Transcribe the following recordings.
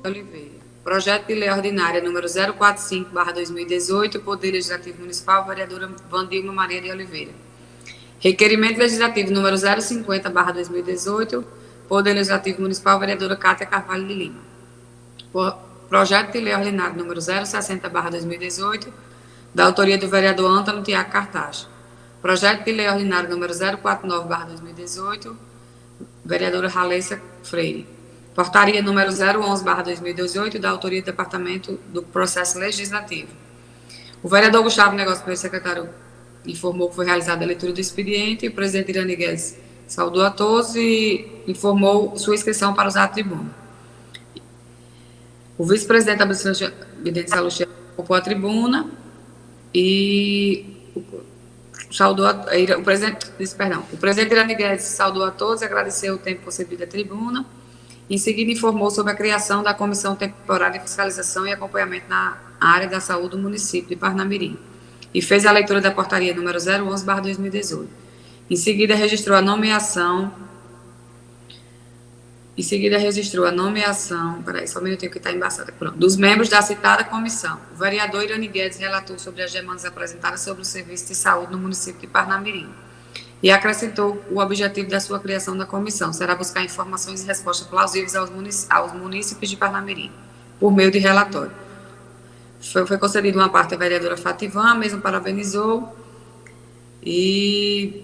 Oliveira. Projeto de lei ordinária número 045/2018, Poder Legislativo Municipal, vereadora Wandilma Maria de Oliveira. Requerimento legislativo número 050/2018, Poder Legislativo Municipal, vereadora Cátia Carvalho de Lima. Projeto de lei ordinário número 060/2018, da autoria do vereador Antônio Tiago Cartaz. Projeto de lei ordinário número 049/2018, vereadora Ralessa Freire. Portaria número 011/2018, da autoria do Departamento do Processo Legislativo. O vereador Gustavo Negócio, pelo secretário, informou que foi realizada a leitura do expediente, e o presidente Irani Guedes saudou a todos e informou sua inscrição para usar a tribuna. O vice-presidente Abdente Salustiano ocupou a tribuna e o presidente Irani Guedes saudou a todos, agradeceu o tempo concedido à tribuna. Em seguida, informou sobre a criação da Comissão Temporária de Fiscalização e Acompanhamento na área da saúde do município de Parnamirim e fez a leitura da portaria número 011/2018. Em seguida, registrou a nomeação. Peraí, só um minutinho que está embaçado. Pronto. Dos membros da citada comissão. O vereador Irani Guedes relatou sobre as demandas apresentadas sobre o serviço de saúde no município de Parnamirim e acrescentou o objetivo da sua criação da comissão será buscar informações e respostas plausíveis aos munícipes de Parnamirim, por meio de relatório. Foi concedida uma parte à vereadora Fativan, a mesma parabenizou e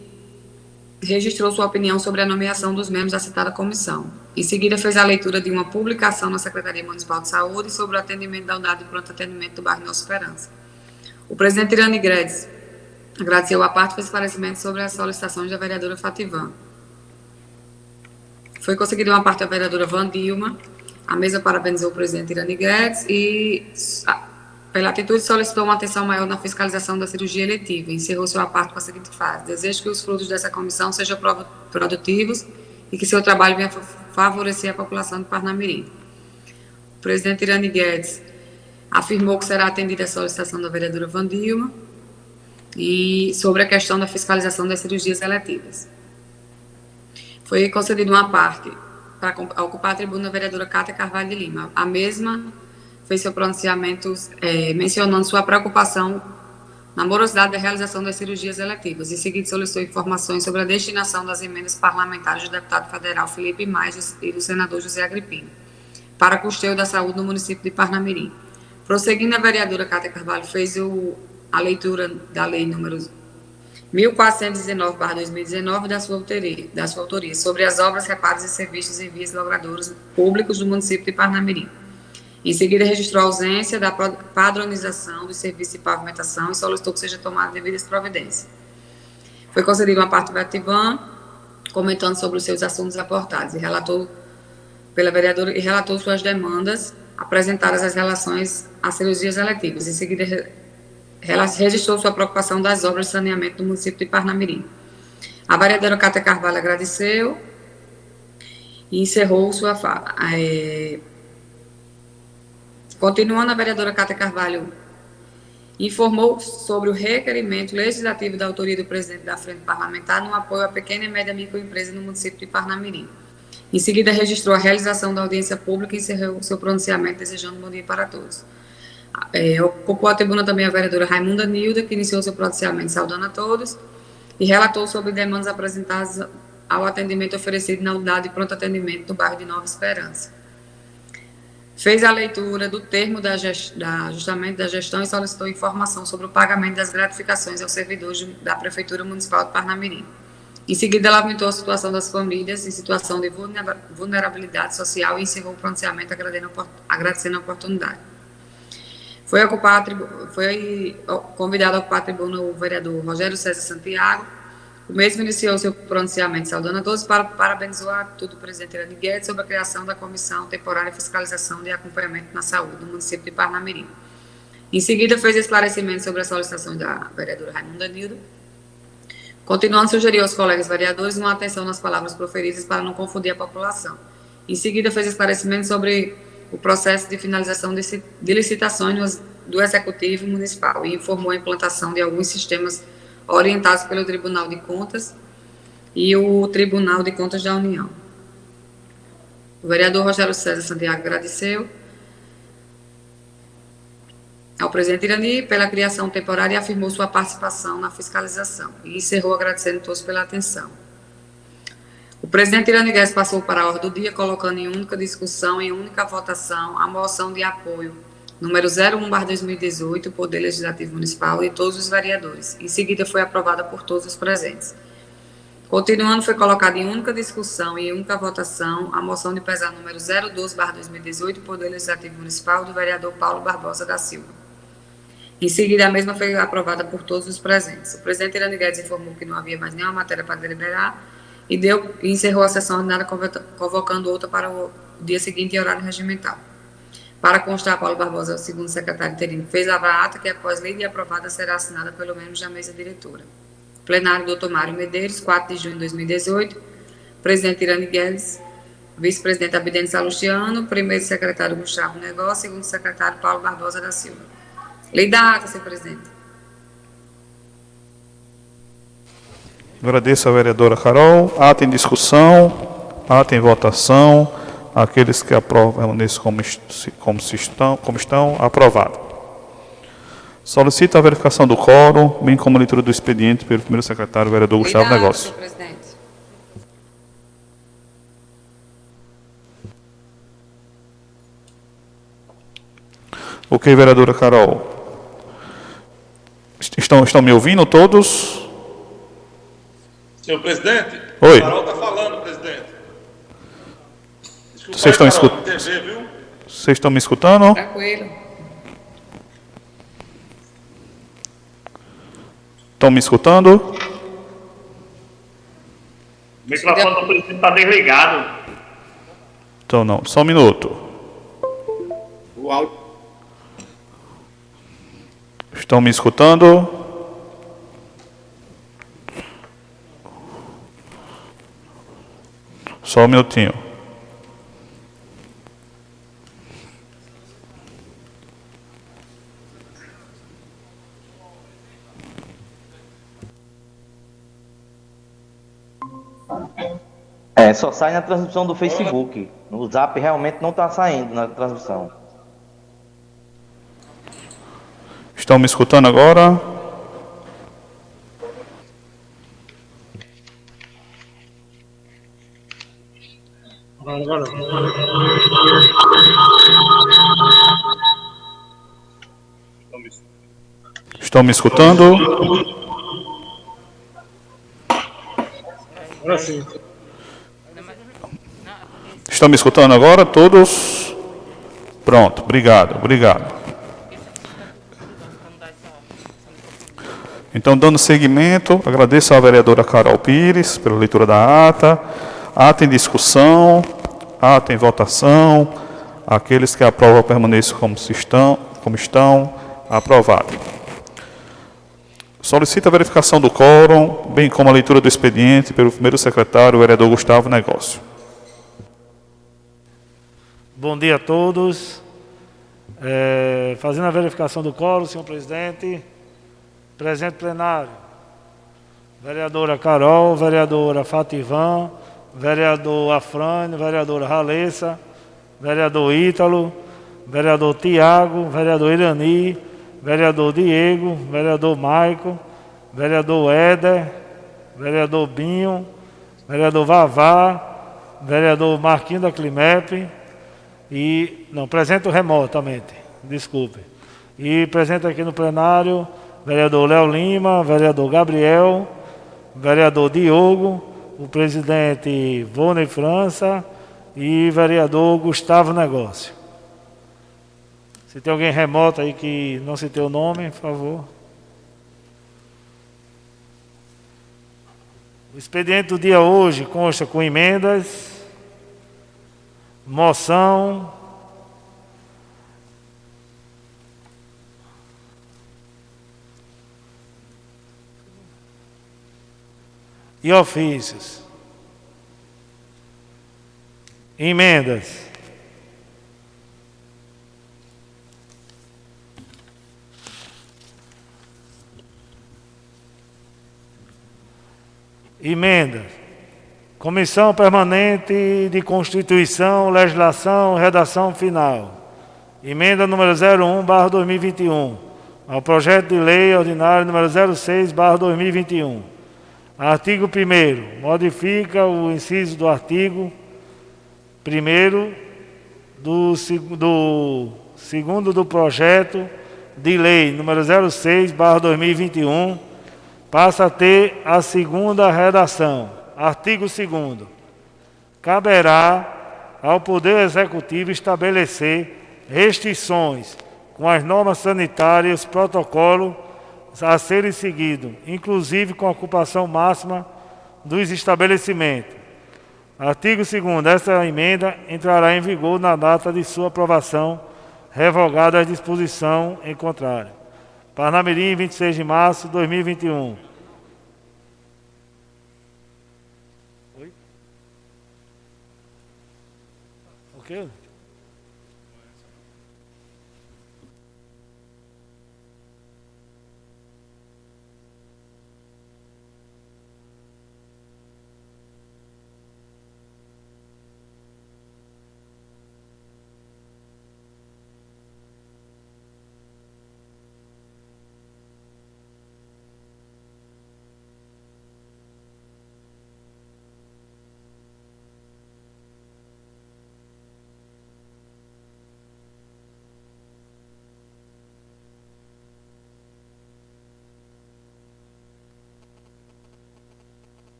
registrou sua opinião sobre a nomeação dos membros da citada comissão. Em seguida, fez a leitura de uma publicação na Secretaria Municipal de Saúde sobre o atendimento da unidade de pronto atendimento do bairro Nossa Esperança. O presidente Irani Guedes agradeceu a parte e fez esclarecimento sobre as solicitações da vereadora Fativan. Foi conseguida uma parte da vereadora Wandilma, a mesa parabenizou o presidente Irani Guedes e, pela atitude, solicitou uma atenção maior na fiscalização da cirurgia eletiva. Encerrou sua parte com a seguinte frase: desejo que os frutos dessa comissão sejam produtivos e que seu trabalho venha favorecer a população de Parnamirim. O presidente Irani Guedes afirmou que será atendida a solicitação da vereadora Wandilma e sobre a questão da fiscalização das cirurgias eletivas. Foi concedida uma parte para ocupar a tribuna da vereadora Cátia Carvalho de Lima. A mesma fez seu pronunciamento mencionando sua preocupação na morosidade da realização das cirurgias eletivas. Em seguida, solicitou informações sobre a destinação das emendas parlamentares do deputado federal Felipe Mais e do senador José Agripino para custeio da saúde no município de Parnamirim. Prosseguindo, a vereadora Cátia Carvalho fez a leitura da lei número 1419/2019 da sua autoria sobre as obras, reparos e serviços em vias logradouros públicos do município de Parnamirim. Em seguida, registrou a ausência da padronização dos serviços de pavimentação e solicitou que seja tomada devidas providências. Foi concedida uma parte da Tivan, comentando sobre os seus assuntos aportados, e relatou pela vereadora e relatou suas demandas apresentadas às relações às cirurgias eletivas. Em seguida, registrou sua preocupação das obras de saneamento do município de Parnamirim. A vereadora Cátia Carvalho agradeceu e encerrou sua fala. Continuando, a vereadora Cátia Carvalho informou sobre o requerimento legislativo da autoria do presidente da Frente Parlamentar no apoio à pequena e média microempresa no município de Parnamirim. Em seguida, registrou a realização da audiência pública e encerrou seu pronunciamento, desejando um bom dia para todos. Ocupou a tribuna também a vereadora Raimunda Nilda, que iniciou seu pronunciamento saudando a todos e relatou sobre demandas apresentadas ao atendimento oferecido na unidade de pronto atendimento do bairro de Nova Esperança. Fez a leitura do termo ajustamento da gestão e solicitou informação sobre o pagamento das gratificações aos servidores da Prefeitura Municipal de Parnamirim. Em seguida, lamentou a situação das famílias em situação de vulnerabilidade social e encerrou o pronunciamento agradecendo a oportunidade. Foi convidado a ocupar a tribuna o vereador Rogério César Santiago. O mesmo iniciou seu pronunciamento saudando a todos para parabenizar tudo o presidente Irani Guedes sobre a criação da Comissão Temporária de Fiscalização de Acompanhamento na Saúde do município de Parnamirim. Em seguida, fez esclarecimento sobre a solicitação da vereadora Raimunda Nilda. Continuando, sugeriu aos colegas vereadores uma atenção nas palavras proferidas para não confundir a população. Em seguida, fez esclarecimento sobre o processo de finalização de licitações do Executivo Municipal e informou a implantação de alguns sistemas orientados pelo Tribunal de Contas e o Tribunal de Contas da União. O vereador Rogério César Santiago agradeceu ao presidente Irani pela criação temporária e afirmou sua participação na fiscalização. E encerrou agradecendo a todos pela atenção. O presidente Irani Guedes passou para a ordem do dia, colocando em única discussão e única votação a moção de apoio número 01/2018, Poder Legislativo Municipal e todos os vereadores. Em seguida, foi aprovada por todos os presentes. Continuando, foi colocada em única discussão e única votação a moção de pesar número 012/2018, Poder Legislativo Municipal, do vereador Paulo Barbosa da Silva. Em seguida, a mesma foi aprovada por todos os presentes. O presidente Irani Guedes informou que não havia mais nenhuma matéria para deliberar e encerrou a sessão ordinária, convocando outra para o dia seguinte em horário regimental. Para constar, Paulo Barbosa, segundo secretário interino, fez lavar a ata que, após lei de aprovada, será assinada pelo menos da mesa diretora. Plenário, doutor Mário Medeiros, 4 de junho de 2018. Presidente Irani Guedes, vice-presidente Abidene Salustiano, primeiro secretário Gustavo Negócio, segundo secretário Paulo Barbosa da Silva. Lei da ata, senhor presidente. Agradeço a vereadora Carol. Ata em discussão, ata em votação. Aqueles que aprovam permaneçam como estão, aprovado. Solicito a verificação do quórum, bem como a leitura do expediente pelo primeiro secretário, vereador Gustavo Negócio. Senhor presidente. Ok, vereadora Carol. Estão me ouvindo todos? Senhor presidente? Oi. A Carol está falando, presidente. Desculpa, Vocês estão Carol, escutando? TV, viu? Vocês estão me escutando? Tranquilo. Estão me escutando? O microfone do presidente está desligado. Então não, só um minuto. O áudio. Estão me escutando? Só um minutinho. Só sai na transmissão do Facebook. No Zap realmente não está saindo na transmissão. Estão me escutando agora? Estão me escutando? Estão me escutando agora? Todos? Pronto, obrigado. Então, dando seguimento, agradeço à vereadora Carol Pires pela leitura da ata. Ata em discussão, ata em votação. Aqueles que aprovam permaneçam como estão, aprovado. Solicito a verificação do quórum, bem como a leitura do expediente pelo primeiro secretário, o vereador Gustavo Negócio. Bom dia a todos. Fazendo a verificação do quórum, senhor presidente. Presente plenário. Vereadora Carol, vereadora Fativan, vereador Afrânio, vereadora Ralessa, vereador Ítalo, vereador Tiago, vereador Irani, vereador Diego, vereador Maico, vereador Éder, vereador Binho, vereador Vavá, vereador Marquinhos da Climep presente remotamente, desculpe. E presente aqui no plenário, vereador Léo Lima, vereador Gabriel, vereador Diogo, o presidente Vônei França e vereador Gustavo Negócio. Se tem alguém remoto aí que não citei o nome, por favor. O expediente do dia hoje consta com emendas, moção, e ofícios. Emendas. Emendas. Comissão Permanente de Constituição, Legislação, Redação Final. Emenda número 01/2021 ao projeto de lei ordinário número 06/2021. Artigo 1º. Modifica o inciso do artigo 1º do segundo do projeto de lei número 06/2021. Passa a ter a segunda redação. Artigo 2º. Caberá ao Poder Executivo estabelecer restrições com as normas sanitárias, protocolo a serem seguidos, inclusive com a ocupação máxima dos estabelecimentos. Artigo 2º. Essa emenda entrará em vigor na data de sua aprovação, revogada a disposição em contrário. Parnamirim, 26 de março de 2021. Oi? O quê?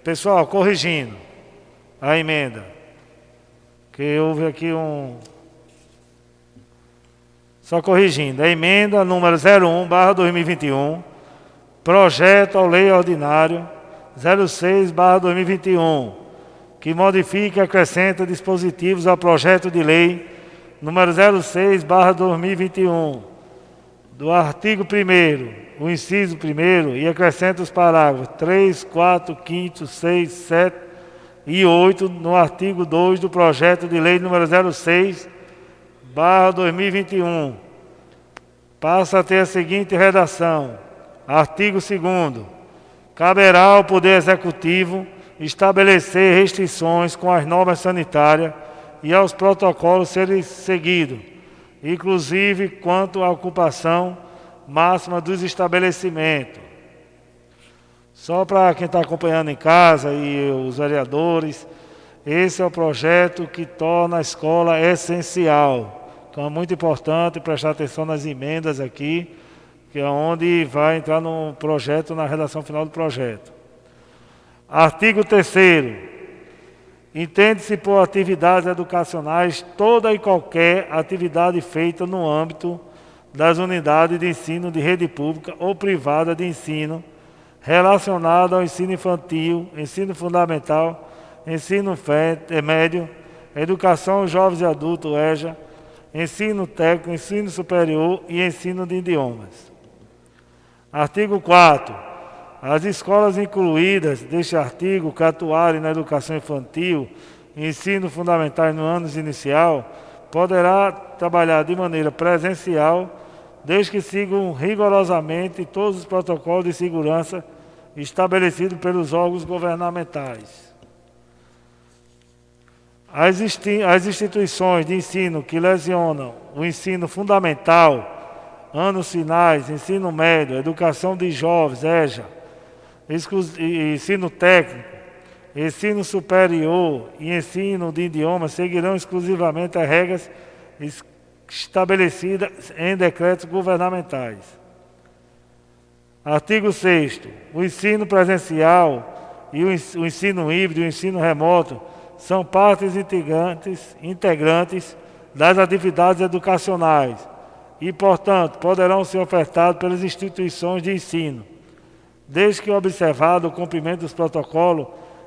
Pessoal, corrigindo a emenda, que houve aqui Só corrigindo, a emenda número 01/2021, projeto ao lei ordinário 06/2021, que modifica e acrescenta dispositivos ao projeto de lei número 06/2021, do artigo 1º, o inciso 1º, e acrescenta os parágrafos 3, 4, 5, 6, 7 e 8 no artigo 2 do projeto de lei número 06/2021. Passa a ter a seguinte redação. Artigo 2º. Caberá ao Poder Executivo estabelecer restrições com as normas sanitárias e aos protocolos serem seguidos, inclusive quanto à ocupação máxima dos estabelecimentos. Só para quem está acompanhando em casa e os vereadores, esse é o projeto que torna a escola essencial. Então é muito importante prestar atenção nas emendas aqui, que é onde vai entrar no projeto, na redação final do projeto. Artigo 3º. Entende-se por atividades educacionais toda e qualquer atividade feita no âmbito das unidades de ensino de rede pública ou privada de ensino, relacionada ao ensino infantil, ensino fundamental, ensino médio, educação aos jovens e adultos, EJA, ensino técnico, ensino superior e ensino de idiomas. Artigo 4º. As escolas incluídas deste artigo que atuarem na educação infantil, ensino fundamental e no ano inicial, poderá trabalhar de maneira presencial, desde que sigam rigorosamente todos os protocolos de segurança estabelecidos pelos órgãos governamentais. As instituições de ensino que lesionam o ensino fundamental, anos finais, ensino médio, educação de jovens, EJA, ensino técnico, ensino superior e ensino de idiomas seguirão exclusivamente as regras estabelecidas em decretos governamentais. Artigo 6º. O ensino presencial e o ensino híbrido e o ensino remoto são partes integrantes das atividades educacionais e, portanto, poderão ser ofertados pelas instituições de ensino, desde que observado o cumprimento dos protocolos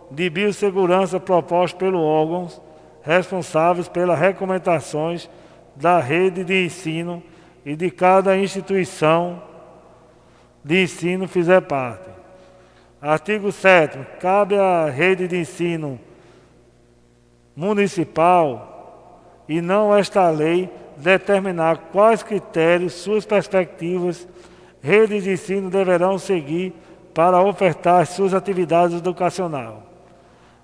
de biossegurança propostos pelos órgãos responsáveis pelas recomendações da rede de ensino e de cada instituição de ensino fizer parte. Artigo 7º. Cabe à rede de ensino municipal, e não esta lei, determinar quais critérios suas perspectivas redes de ensino deverão seguir para ofertar suas atividades educacionais.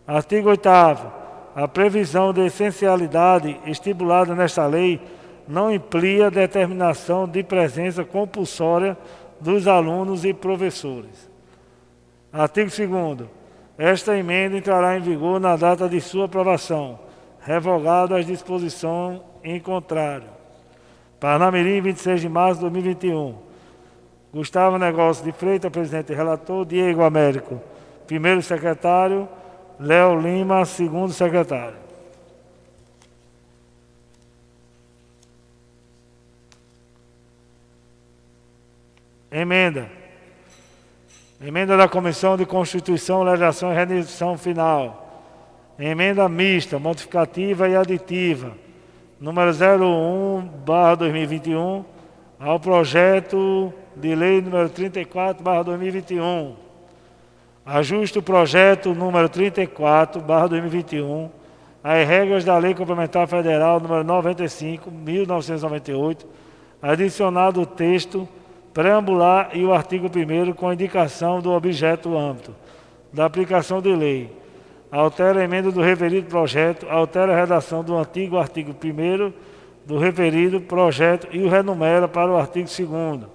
Artigo 8º. A previsão de essencialidade estipulada nesta lei não implica determinação de presença compulsória dos alunos e professores. Artigo 2º. Esta emenda entrará em vigor na data de sua aprovação, revogado as disposições em contrário. Parnamirim, 26 de março de 2021. Gustavo Negócio de Freitas, presidente e relator. Diego Américo, primeiro secretário. Léo Lima, segundo secretário. Emenda. Emenda da Comissão de Constituição, Legislação e Redação Final. Emenda mista, modificativa e aditiva, número 01/2021, ao projeto de lei número 34/2021. Ajuste o projeto número 34/2021 às regras da Lei Complementar Federal número 95/1998, adicionado o texto preambular e o artigo 1º com indicação do objeto âmbito da aplicação de lei. Altera a emenda do referido projeto, altera a redação do antigo artigo 1º do referido projeto e o renumera para o artigo 2º.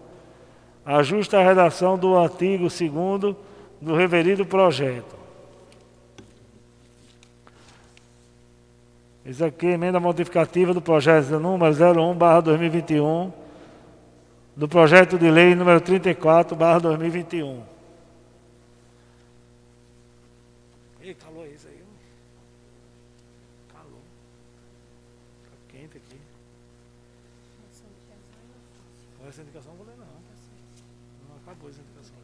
Ajusta a redação do artigo 2º do referido projeto. Isso aqui é emenda modificativa do projeto número 01/2021, do projeto de lei número 34/2021. Ei, calor é isso aí? Calor. Tá quente aqui. Essa indicação não vou ler não. Não acabou essa indicação.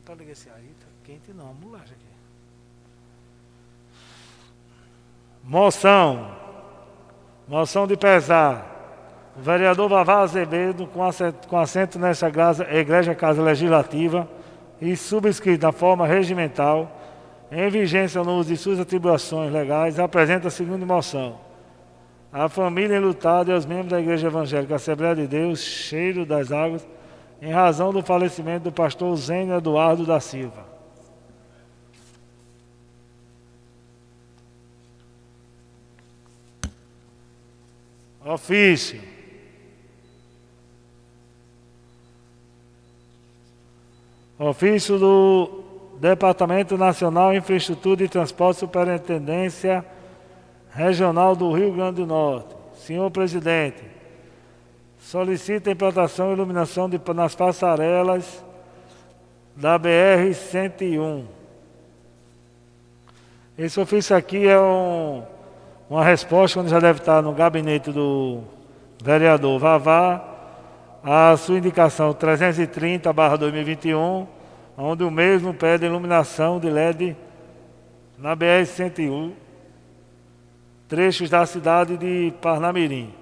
Para ligar esse aí, tá quente não, mulagem aqui. Moção. Moção de pesar. O vereador Vavá Azevedo, com assento nesta Igreja Casa Legislativa e subscrito na forma regimental, em vigência no uso de suas atribuições legais, apresenta a seguinte moção. A família enlutada e os membros da Igreja Evangélica Assembleia de Deus, Cheiro das Águas, em razão do falecimento do pastor Zênio Eduardo da Silva. Ofício. Ofício do Departamento Nacional de Infraestrutura e Transporte, Superintendência Regional do Rio Grande do Norte. Senhor Presidente, solicita a implantação e iluminação nas passarelas da BR-101. Esse ofício aqui é uma resposta, quando já deve estar no gabinete do vereador Vavá, a sua indicação 330/2021, onde o mesmo pede iluminação de LED na BR-101, trechos da cidade de Parnamirim.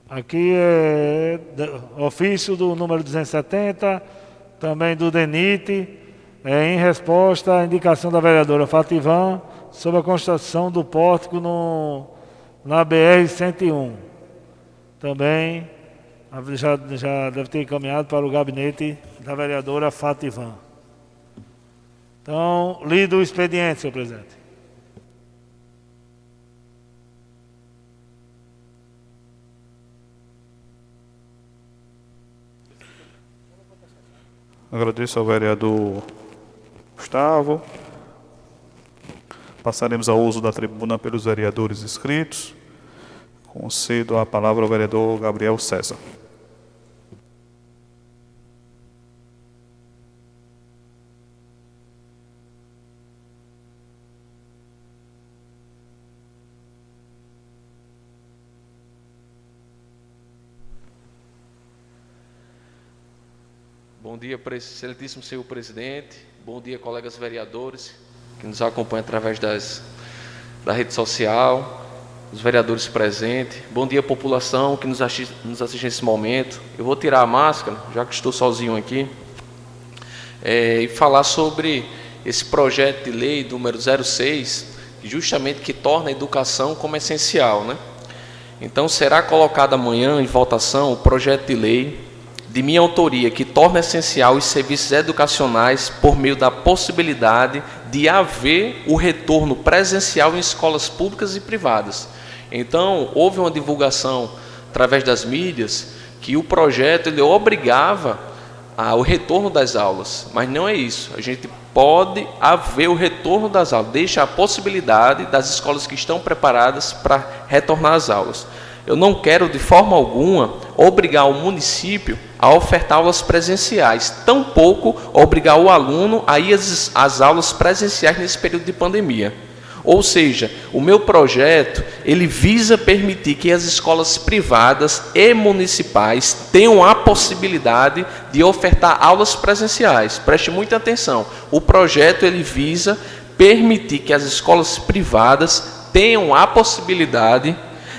Aqui é ofício do número 270, também do DENIT, em resposta à indicação da vereadora Fativan sobre a construção do pórtico na BR-101. Também já deve ter encaminhado para o gabinete da vereadora Fativan. Então, lido o expediente, senhor presidente. Agradeço ao vereador Gustavo. Passaremos ao uso da tribuna pelos vereadores inscritos. Concedo a palavra ao vereador Gabriel César. Bom dia, excelentíssimo senhor presidente, Bom dia, colegas vereadores que nos acompanham através da rede social, os vereadores presentes. Bom dia, população que nos assiste nesse momento. Eu vou tirar a máscara, já que estou sozinho aqui, e falar sobre esse projeto de lei número 06, justamente que torna a educação como essencial, né? Então, será colocado amanhã em votação o projeto de lei de minha autoria, que torna essencial os serviços educacionais por meio da possibilidade de haver o retorno presencial em escolas públicas e privadas. Então, houve uma divulgação através das mídias que o projeto ele obrigava o retorno das aulas, mas não é isso. A gente pode haver o retorno das aulas, deixa a possibilidade das escolas que estão preparadas para retornar às aulas. Eu não quero, de forma alguma, obrigar o município a ofertar aulas presenciais, tampouco obrigar o aluno a ir às aulas presenciais nesse período de pandemia. Ou seja, o meu projeto, ele visa permitir que as escolas privadas e municipais tenham a possibilidade de ofertar aulas presenciais. Preste muita atenção. O projeto, ele visa permitir que as escolas privadas tenham a possibilidade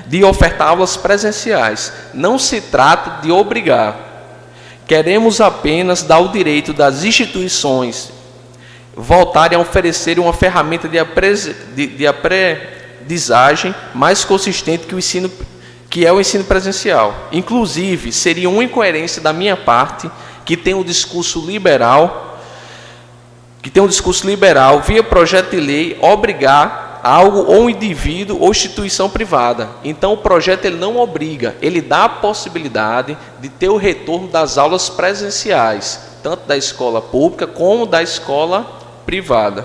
de ofertar aulas presenciais. Não se trata de obrigar. Queremos apenas dar o direito das instituições voltarem a oferecer uma ferramenta de aprendizagem mais consistente que é o ensino presencial. Inclusive, seria uma incoerência da minha parte, que tem um discurso liberal, via projeto de lei, obrigar algo ou um indivíduo ou instituição privada. Então, o projeto ele não obriga, ele dá a possibilidade de ter o retorno das aulas presenciais, tanto da escola pública como da escola privada.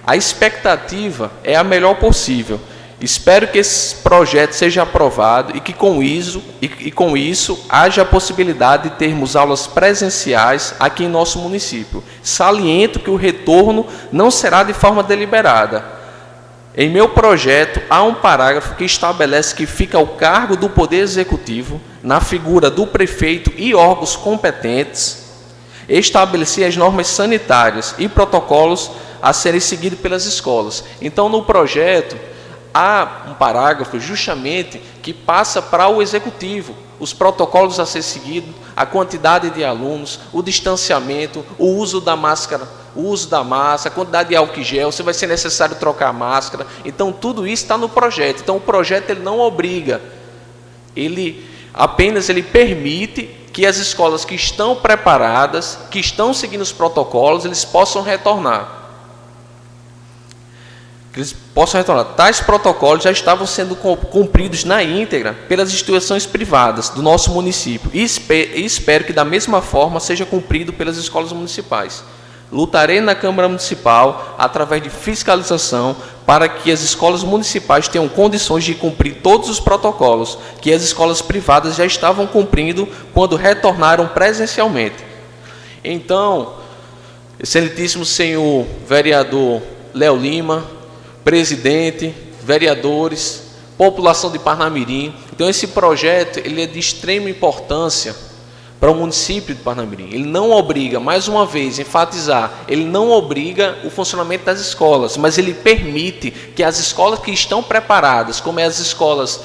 A expectativa é a melhor possível. Espero que esse projeto seja aprovado e que com isso haja a possibilidade de termos aulas presenciais aqui em nosso município. Saliento que o retorno não será de forma deliberada. Em meu projeto, há um parágrafo que estabelece que fica ao cargo do Poder Executivo, na figura do prefeito e órgãos competentes, estabelecer as normas sanitárias e protocolos a serem seguidos pelas escolas. Então, no projeto, há um parágrafo justamente que passa para o Executivo, os protocolos a ser seguidos, a quantidade de alunos, o distanciamento, o uso da máscara, a quantidade de álcool gel, se vai ser necessário trocar a máscara. Então, tudo isso está no projeto. Então, o projeto ele não obriga, ele apenas permite que as escolas que estão preparadas, que estão seguindo os protocolos, eles possam retornar. Tais protocolos já estavam sendo cumpridos na íntegra pelas instituições privadas do nosso município e espero que da mesma forma seja cumprido pelas escolas municipais. Lutarei na Câmara Municipal através de fiscalização para que as escolas municipais tenham condições de cumprir todos os protocolos que as escolas privadas já estavam cumprindo quando retornaram presencialmente. Então, excelentíssimo senhor vereador Léo Lima, presidente, vereadores, população de Parnamirim. Então, esse projeto ele é de extrema importância para o município de Parnamirim. Ele não obriga, mais uma vez, enfatizar, ele não obriga o funcionamento das escolas, mas ele permite que as escolas que estão preparadas, como as escolas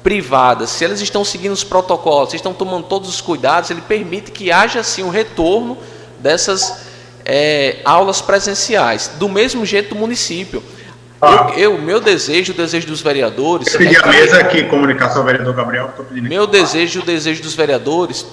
privadas, se elas estão seguindo os protocolos, se estão tomando todos os cuidados, ele permite que haja, assim, um retorno dessas aulas presenciais. Do mesmo jeito do município. Meu desejo, o desejo dos vereadores... Eu pedi a mesa aqui, comunicação ao vereador Gabriel. Meu desejo, o desejo dos vereadores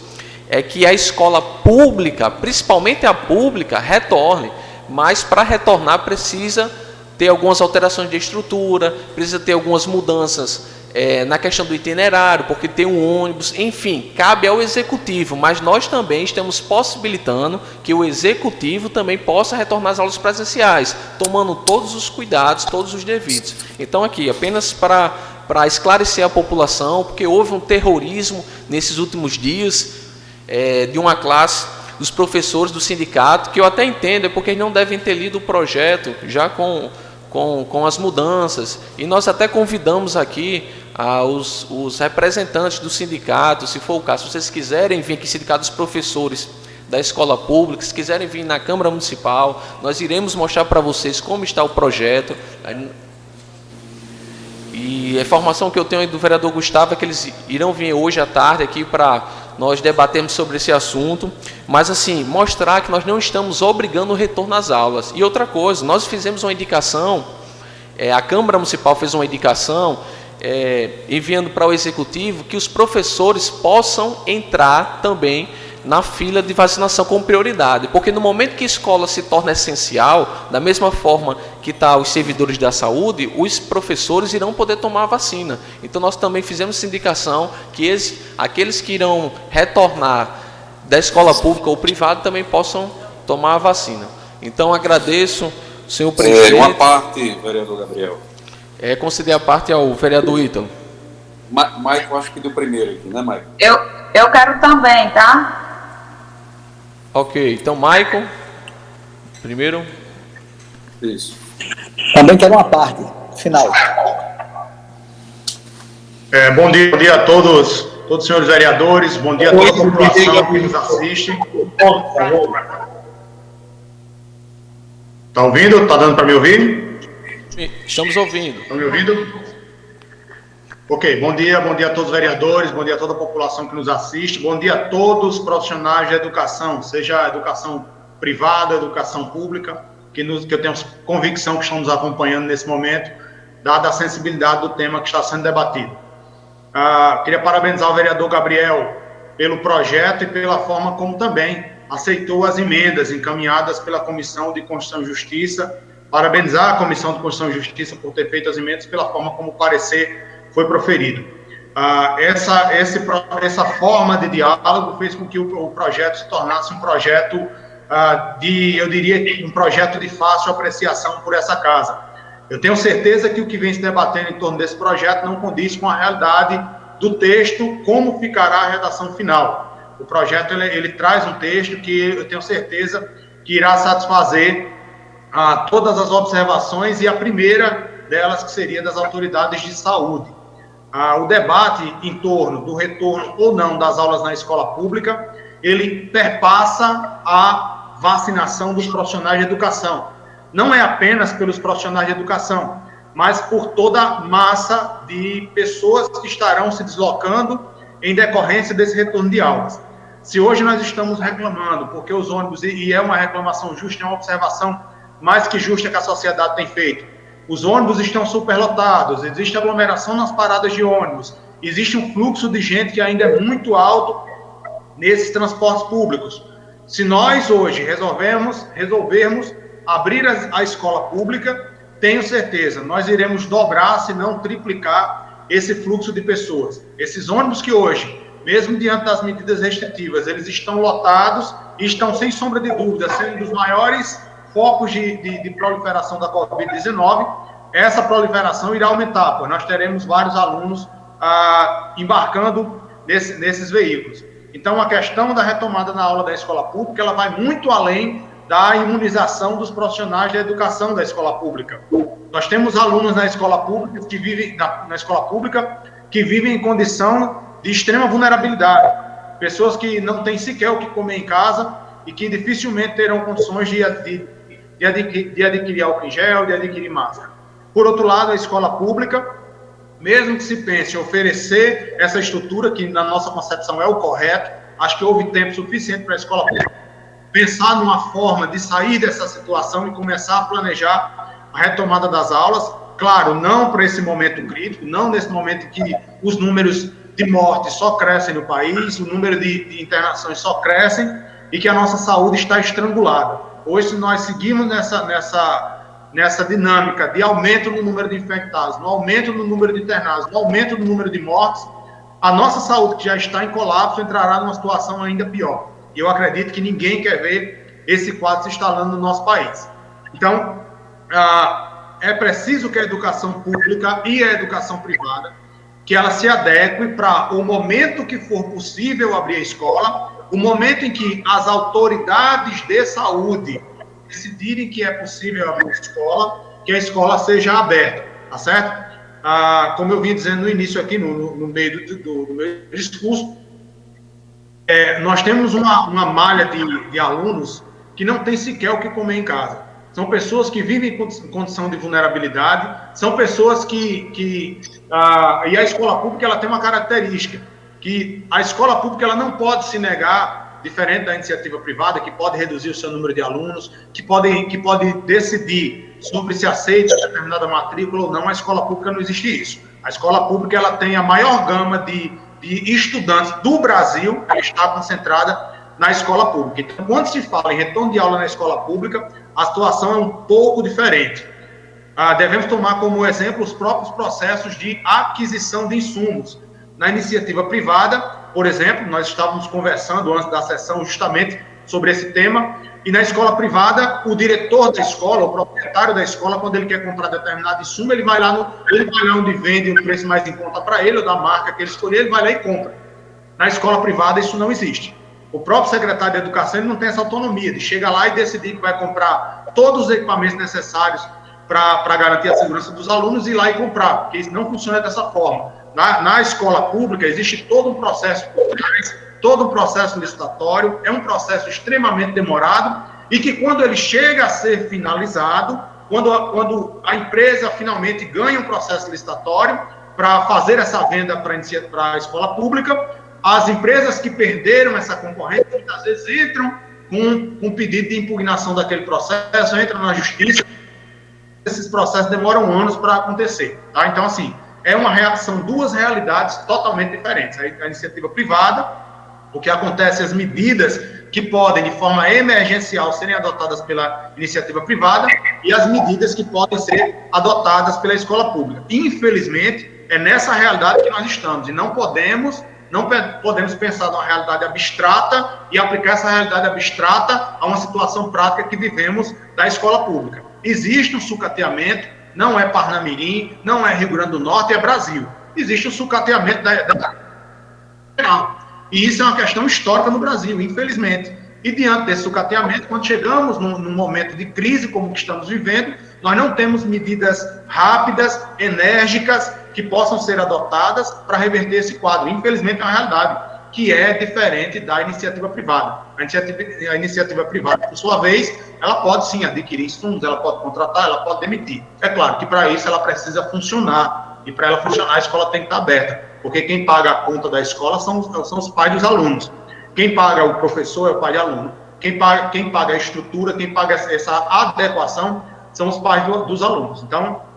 é que a escola pública, principalmente a pública, retorne, mas para retornar precisa ter algumas alterações de estrutura, precisa ter algumas mudanças na questão do itinerário, porque tem um ônibus, enfim, cabe ao Executivo, mas nós também estamos possibilitando que o Executivo também possa retornar às aulas presenciais, tomando todos os cuidados, todos os devidos. Então, aqui, apenas para esclarecer a população, porque houve um terrorismo nesses últimos dias, de uma classe dos professores do sindicato, que eu até entendo, é porque eles não devem ter lido o projeto já com as mudanças, e nós até convidamos aqui os representantes do sindicato, se for o caso, se vocês quiserem vir aqui, sindicato dos professores da escola pública, se quiserem vir na Câmara Municipal, nós iremos mostrar para vocês como está o projeto. E a informação que eu tenho do vereador Gustavo é que eles irão vir hoje à tarde aqui para nós debatermos sobre esse assunto, mas assim, mostrar que nós não estamos obrigando o retorno às aulas. E outra coisa, nós fizemos uma indicação, a Câmara Municipal fez uma indicação, enviando para o Executivo que os professores possam entrar também na fila de vacinação com prioridade, porque no momento que a escola se torna essencial, da mesma forma que está os servidores da saúde, os professores irão poder tomar a vacina. Então nós também fizemos essa indicação que aqueles que irão retornar da escola pública ou privada também possam tomar a vacina. Então agradeço, senhor presidente. Uma parte, vereador Gabriel. Conceder a parte ao vereador Ítalo. Maicon, acho que deu primeiro aqui, né, Maicon? Eu quero também, tá? Ok, então Maicon, primeiro. Isso. Também quero uma parte, final. Bom dia a todos os senhores vereadores, bom dia a toda a população que nos assiste. Está ouvindo? Está dando para me ouvir? Estamos ouvindo. Estão me ouvindo? Ok, bom dia a todos os vereadores, bom dia a toda a população que nos assiste, bom dia a todos os profissionais da educação, seja a educação privada, a educação pública, que eu tenho convicção que estão nos acompanhando nesse momento, dada a sensibilidade do tema que está sendo debatido. Queria parabenizar o vereador Gabriel pelo projeto e pela forma como também aceitou as emendas encaminhadas pela Comissão de Constituição e Justiça, parabenizar a Comissão de Constituição e Justiça por ter feito as emendas pela forma como o parecer foi proferido. Essa forma de diálogo fez com que o projeto se tornasse um projeto eu diria, um projeto de fácil apreciação por essa casa. Eu tenho certeza que o que vem se debatendo em torno desse projeto não condiz com a realidade do texto, como ficará a redação final. O projeto ele traz um texto que eu tenho certeza que irá satisfazer todas as observações, e a primeira delas que seria das autoridades de saúde. O debate em torno do retorno ou não das aulas na escola pública, ele perpassa a vacinação dos profissionais de educação. Não é apenas pelos profissionais de educação, mas por toda a massa de pessoas que estarão se deslocando em decorrência desse retorno de aulas. Se hoje nós estamos reclamando, porque os ônibus, e é uma reclamação justa, é uma observação mais que justa que a sociedade tem feito, os ônibus estão superlotados, existe aglomeração nas paradas de ônibus, existe um fluxo de gente que ainda é muito alto nesses transportes públicos. Se nós hoje resolvermos abrir a escola pública, tenho certeza, nós iremos dobrar, se não triplicar, esse fluxo de pessoas. Esses ônibus que hoje, mesmo diante das medidas restritivas, eles estão lotados e estão, sem sombra de dúvida, sendo um dos maiores focos de proliferação da Covid-19, essa proliferação irá aumentar, pois nós teremos vários alunos embarcando nesses veículos. Então, a questão da retomada na aula da escola pública, ela vai muito além da imunização dos profissionais da educação da escola pública. Nós temos alunos na escola pública que vivem em condição de extrema vulnerabilidade, pessoas que não têm sequer o que comer em casa e que dificilmente terão condições de adquirir álcool em gel, de adquirir máscara. Por outro lado, a escola pública, mesmo que se pense em oferecer essa estrutura, que na nossa concepção é o correto, acho que houve tempo suficiente para a escola pública pensar numa forma de sair dessa situação e começar a planejar a retomada das aulas. Claro, não para esse momento crítico, não nesse momento que os números de mortes só crescem no país, o número de internações só crescem e que a nossa saúde está estrangulada. Hoje, se nós seguirmos nessa dinâmica de aumento no número de infectados, no aumento no número de internados, no aumento no número de mortes, a nossa saúde, que já está em colapso, entrará numa situação ainda pior. E eu acredito que ninguém quer ver esse quadro se instalando no nosso país. Então, é preciso que a educação pública e a educação privada, que ela se adeque para o momento que for possível abrir a escola, o momento em que as autoridades de saúde decidirem que é possível abrir a escola, que a escola seja aberta, tá certo? Como eu vim dizendo no início aqui, no meio do meu discurso, Nós temos uma malha de alunos que não tem sequer o que comer em casa. São pessoas que vivem em condição de vulnerabilidade, são pessoas e a escola pública ela tem uma característica, que a escola pública ela não pode se negar, diferente da iniciativa privada, que pode reduzir o seu número de alunos, que pode decidir sobre se aceita determinada matrícula ou não. A escola pública não existe isso. A escola pública ela tem a maior gama de estudantes do Brasil, ela está concentrada na escola pública. Então, quando se fala em retorno de aula na escola pública, a situação é um pouco diferente. Devemos tomar como exemplo os próprios processos de aquisição de insumos. Na iniciativa privada, por exemplo, nós estávamos conversando antes da sessão justamente sobre esse tema, e na escola privada, o diretor da escola, o proprietário da escola, quando ele quer comprar determinado insumo, ele vai lá onde vende o preço mais em conta para ele, ou da marca que ele escolher, ele vai lá e compra. Na escola privada, isso não existe. O próprio secretário de Educação ele não tem essa autonomia de chegar lá e decidir que vai comprar todos os equipamentos necessários para garantir a segurança dos alunos e ir lá e comprar, porque isso não funciona dessa forma. Na escola pública, existe todo um processo por trás, todo um processo licitatório, é um processo extremamente demorado e que quando ele chega a ser finalizado, quando a empresa finalmente ganha um processo licitatório para fazer essa venda para a escola pública, as empresas que perderam essa concorrência, muitas vezes entram com um pedido de impugnação daquele processo, entram na justiça, esses processos demoram anos para acontecer. Tá? Então, assim, são duas realidades totalmente diferentes. A iniciativa privada, o que acontece, as medidas que podem, de forma emergencial, serem adotadas pela iniciativa privada e as medidas que podem ser adotadas pela escola pública. Infelizmente, é nessa realidade que nós estamos e não podemos pensar numa realidade abstrata e aplicar essa realidade abstrata a uma situação prática que vivemos da escola pública. Existe um sucateamento, não é Parnamirim, não é Rio Grande do Norte, é Brasil. Existe um sucateamento e isso é uma questão histórica no Brasil, infelizmente. E diante desse sucateamento, quando chegamos num momento de crise como o que estamos vivendo, nós não temos medidas rápidas, enérgicas, que possam ser adotadas para reverter esse quadro. Infelizmente, é uma realidade que é diferente da iniciativa privada. A iniciativa privada, por sua vez, ela pode sim adquirir insumos, ela pode contratar, ela pode demitir. É claro que para isso ela precisa funcionar, e para ela funcionar a escola tem que estar aberta, porque quem paga a conta da escola são os pais dos alunos. Quem paga o professor é o pai de aluno. Quem paga a estrutura, quem paga essa adequação são os pais dos alunos. Então,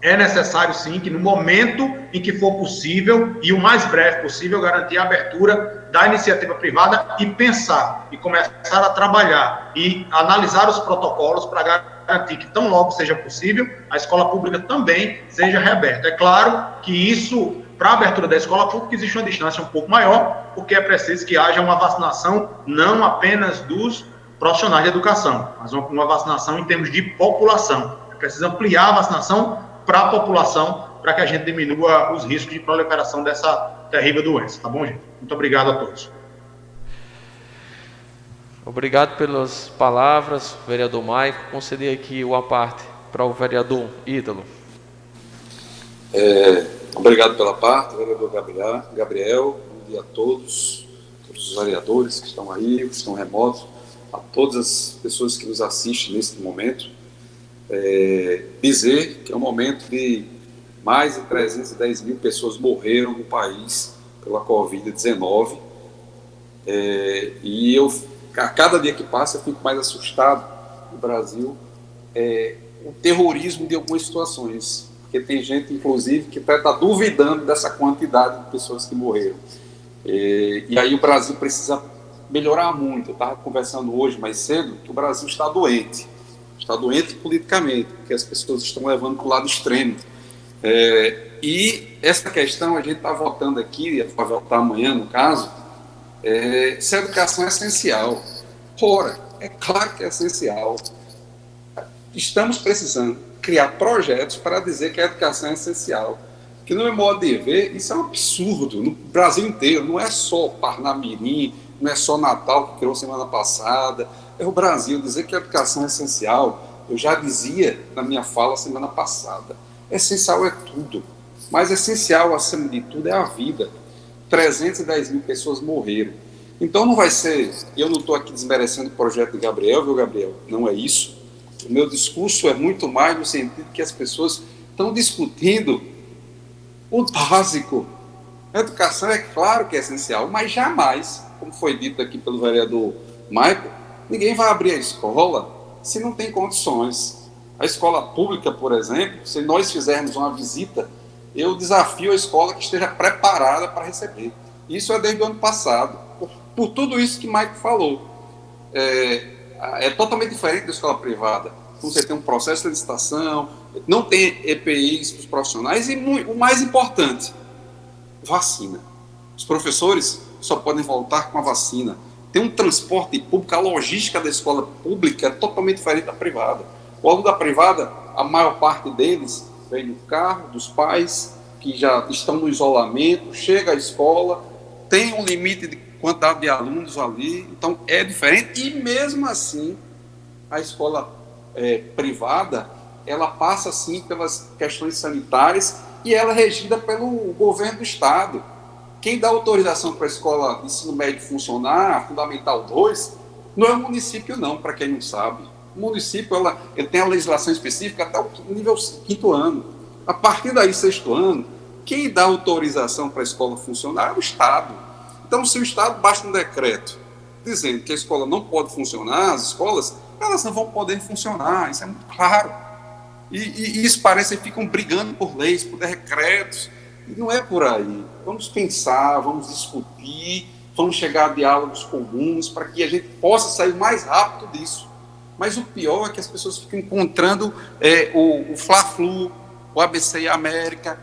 é necessário, sim, que no momento em que for possível, e o mais breve possível, garantir a abertura da iniciativa privada e pensar, e começar a trabalhar, e analisar os protocolos para garantir que, tão logo seja possível, a escola pública também seja reaberta. É claro que isso, para a abertura da escola pública, existe uma distância um pouco maior, porque é preciso que haja uma vacinação não apenas dos profissionais de educação, mas uma vacinação em termos de população. É preciso ampliar a vacinação para a população, para que a gente diminua os riscos de proliferação dessa terrível doença. Tá bom, gente? Muito obrigado a todos. Obrigado pelas palavras, vereador Maico. Conceder aqui o aparte para o vereador Ítalo. Obrigado pela parte, vereador Gabriel. Bom dia a todos os vereadores que estão aí, que estão remotos, a todas as pessoas que nos assistem neste momento. Dizer que é um momento de mais de 310 mil pessoas morreram no país pela Covid-19, e a cada dia que passa eu fico mais assustado no Brasil, o terrorismo de algumas situações, porque tem gente, inclusive, que está duvidando dessa quantidade de pessoas que morreram, e aí o Brasil precisa melhorar muito. Eu estava conversando hoje mais cedo que o Brasil está doente politicamente, porque as pessoas estão levando para o lado extremo. E essa questão, a gente está votando aqui, vai votar amanhã, no caso, se a educação é essencial. Ora, é claro que é essencial. Estamos precisando criar projetos para dizer que a educação é essencial. Que, no meu modo de ver, isso é um absurdo. No Brasil inteiro, não é só Parnamirim, não é só Natal, que criou semana passada. É o Brasil. Dizer que a educação é essencial, eu já dizia na minha fala semana passada, essencial é tudo, mas essencial, acima de tudo, é a vida. 310 mil pessoas morreram. Então não vai ser, eu não estou aqui desmerecendo o projeto de Gabriel, viu, Gabriel? Não é isso. O meu discurso é muito mais no sentido que as pessoas estão discutindo o básico. A educação é claro que é essencial, mas jamais, como foi dito aqui pelo vereador Michael, ninguém vai abrir a escola se não tem condições. A escola pública, por exemplo, se nós fizermos uma visita, eu desafio a escola que esteja preparada para receber. Isso é desde o ano passado. Por tudo isso que Michael falou. É totalmente diferente da escola privada. Então, você tem um processo de licitação, não tem EPIs para os profissionais e, o mais importante, vacina. Os professores só podem voltar com a vacina. Tem um transporte público, a logística da escola pública é totalmente diferente da privada. O aluno da privada, a maior parte deles vem do carro, dos pais, que já estão no isolamento, chega à escola, tem um limite de quantidade de alunos ali, então é diferente. E mesmo assim, a escola privada, ela passa sim pelas questões sanitárias e ela é regida pelo governo do estado. Quem dá autorização para a escola de ensino médio funcionar, Fundamental 2, não é o município não, para quem não sabe. O município ele tem a legislação específica até o nível 5º ano. A partir daí, 6º ano, quem dá autorização para a escola funcionar é o estado. Então, se o estado baixa um decreto dizendo que a escola não pode funcionar, as escolas, elas não vão poder funcionar, isso é muito claro. E isso parece que ficam brigando por leis, por decretos, e não é por aí. Vamos pensar, vamos discutir, vamos chegar a diálogos comuns para que a gente possa sair mais rápido disso. Mas o pior é que as pessoas ficam encontrando o Fla-Flu, o ABC e a América.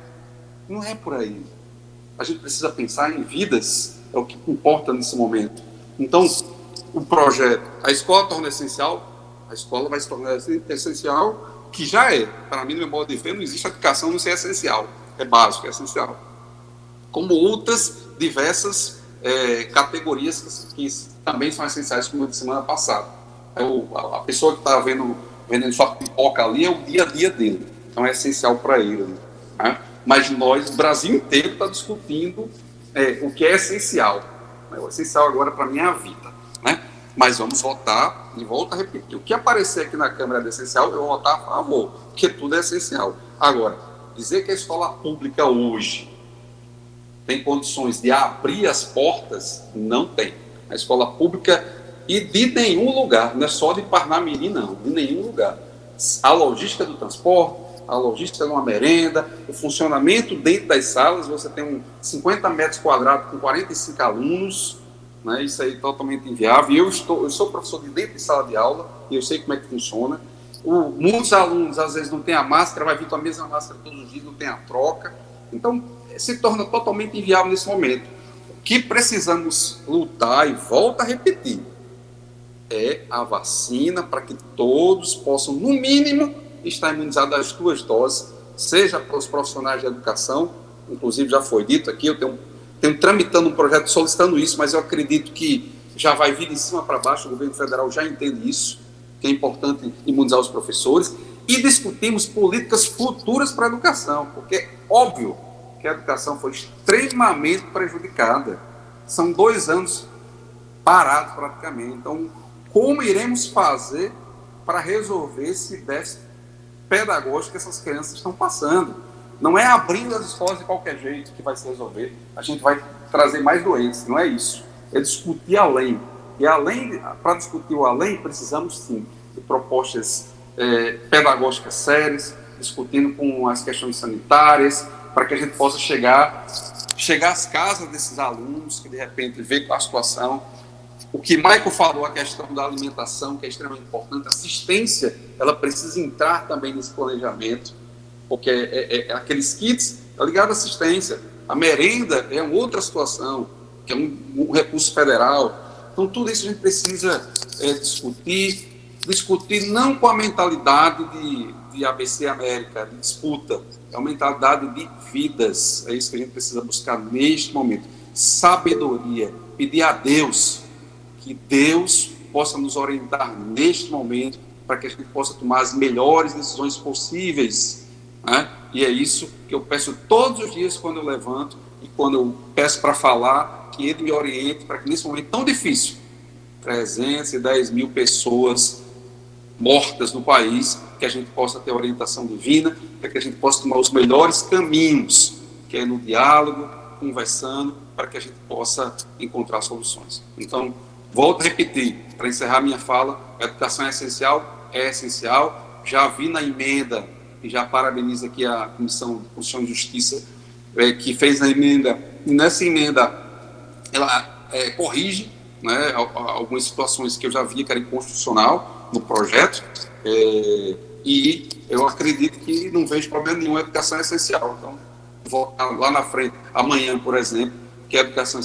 Não é por aí. A gente precisa pensar em vidas, é o que importa nesse momento. Então, o projeto, a escola torna essencial, a escola vai se tornar essencial, que já é. Para mim, no meu modo de ver, não existe educação não ser essencial. É básico, é essencial. Como outras diversas categorias que também são essenciais, como eu disse semana passada. A pessoa que está vendendo sua pipoca ali é o dia a dia dele. Então é essencial para ele. Né? Mas nós, o Brasil inteiro, está discutindo o que é essencial. O essencial agora para mim é a vida. Né? Mas vamos votar, e volto a repetir, o que aparecer aqui na Câmara é essencial, eu vou votar a favor, porque tudo é essencial. Agora, dizer que a escola pública hoje tem condições de abrir as portas, não tem. A escola pública, e de nenhum lugar, não é só de Parnamirim, não, de nenhum lugar. A logística do transporte, a logística de uma merenda, o funcionamento dentro das salas, você tem 50 metros quadrados com 45 alunos, né, isso aí é totalmente inviável. Eu sou professor de dentro de sala de aula, e eu sei como é que funciona. Muitos alunos, às vezes, não têm a máscara, vai vir com a mesma máscara todos os dias, não tem a troca. Então, se torna totalmente inviável nesse momento. O que precisamos lutar, e volto a repetir, é a vacina para que todos possam, no mínimo, estar imunizados das 2 doses, seja para os profissionais de educação, inclusive já foi dito aqui, eu tenho tramitando um projeto solicitando isso, mas eu acredito que já vai vir de cima para baixo, o governo federal já entende isso, que é importante imunizar os professores, e discutimos políticas futuras para a educação, porque é óbvio que a educação foi extremamente prejudicada. São 2 anos parados praticamente. Então, como iremos fazer para resolver esse déficit pedagógico que essas crianças estão passando? Não é abrindo as escolas de qualquer jeito que vai se resolver. A gente vai trazer mais doentes, não é isso. É discutir além. E para discutir o além, precisamos sim de propostas pedagógicas sérias, discutindo com as questões sanitárias, para que a gente possa chegar às casas desses alunos que de repente vê a situação. O que Michael falou, a questão da alimentação, que é extremamente importante, a assistência, ela precisa entrar também nesse planejamento, porque aqueles kits tá ligado à assistência. A merenda é uma outra situação, que é um recurso federal. Então, tudo isso a gente precisa discutir não com a mentalidade de ABC América, de disputa, é uma mentalidade de vidas. É isso que a gente precisa buscar neste momento. Sabedoria, pedir a Deus, que Deus possa nos orientar neste momento, para que a gente possa tomar as melhores decisões possíveis. Né? E é isso que eu peço todos os dias quando eu levanto, e quando eu peço para falar, que ele me oriente para que nesse momento tão difícil, 310 mil pessoas mortas no país, que a gente possa ter orientação divina, para que a gente possa tomar os melhores caminhos, que é no diálogo, conversando, para que a gente possa encontrar soluções. Então, volto a repetir, para encerrar minha fala, a educação é essencial, já vi na emenda, e já parabenizo aqui a Comissão de Constituição e Justiça, que fez a emenda, e nessa emenda ela corrige, né, algumas situações que eu já via que era inconstitucional no projeto, e eu acredito que não vejo problema nenhum, a educação é essencial. Então, voltar lá na frente, amanhã, por exemplo, que a educação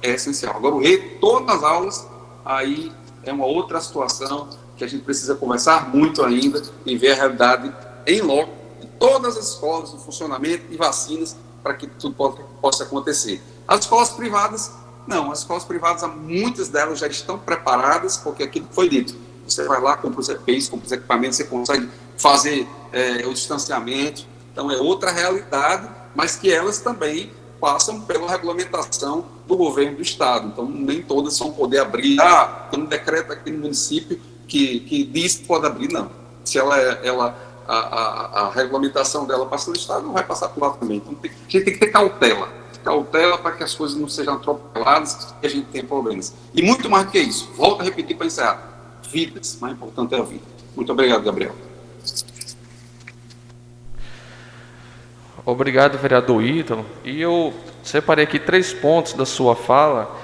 é essencial. Agora, o retorno às aulas, aí é uma outra situação que a gente precisa conversar muito ainda e ver a realidade em loco de todas as escolas, o funcionamento e vacinas, para que tudo possa acontecer. As escolas privadas, não. As escolas privadas, muitas delas já estão preparadas, porque aquilo que foi dito, você vai lá, compra os EPIs, compra os equipamentos, você consegue fazer o distanciamento. Então, é outra realidade, mas que elas também passam pela regulamentação do governo do Estado. Então, nem todas vão poder abrir. Tem um decreto aqui no município que diz que pode abrir, não. Se a regulamentação dela passa no Estado, não vai passar por lá também. Então, a gente tem que ter cautela para que as coisas não sejam atropeladas e a gente tenha problemas. E muito mais do que isso, volto a repetir para encerrar, vidas, mais importante é a vida. Muito obrigado, Gabriel. Obrigado, vereador Ítalo. E eu separei aqui 3 pontos da sua fala.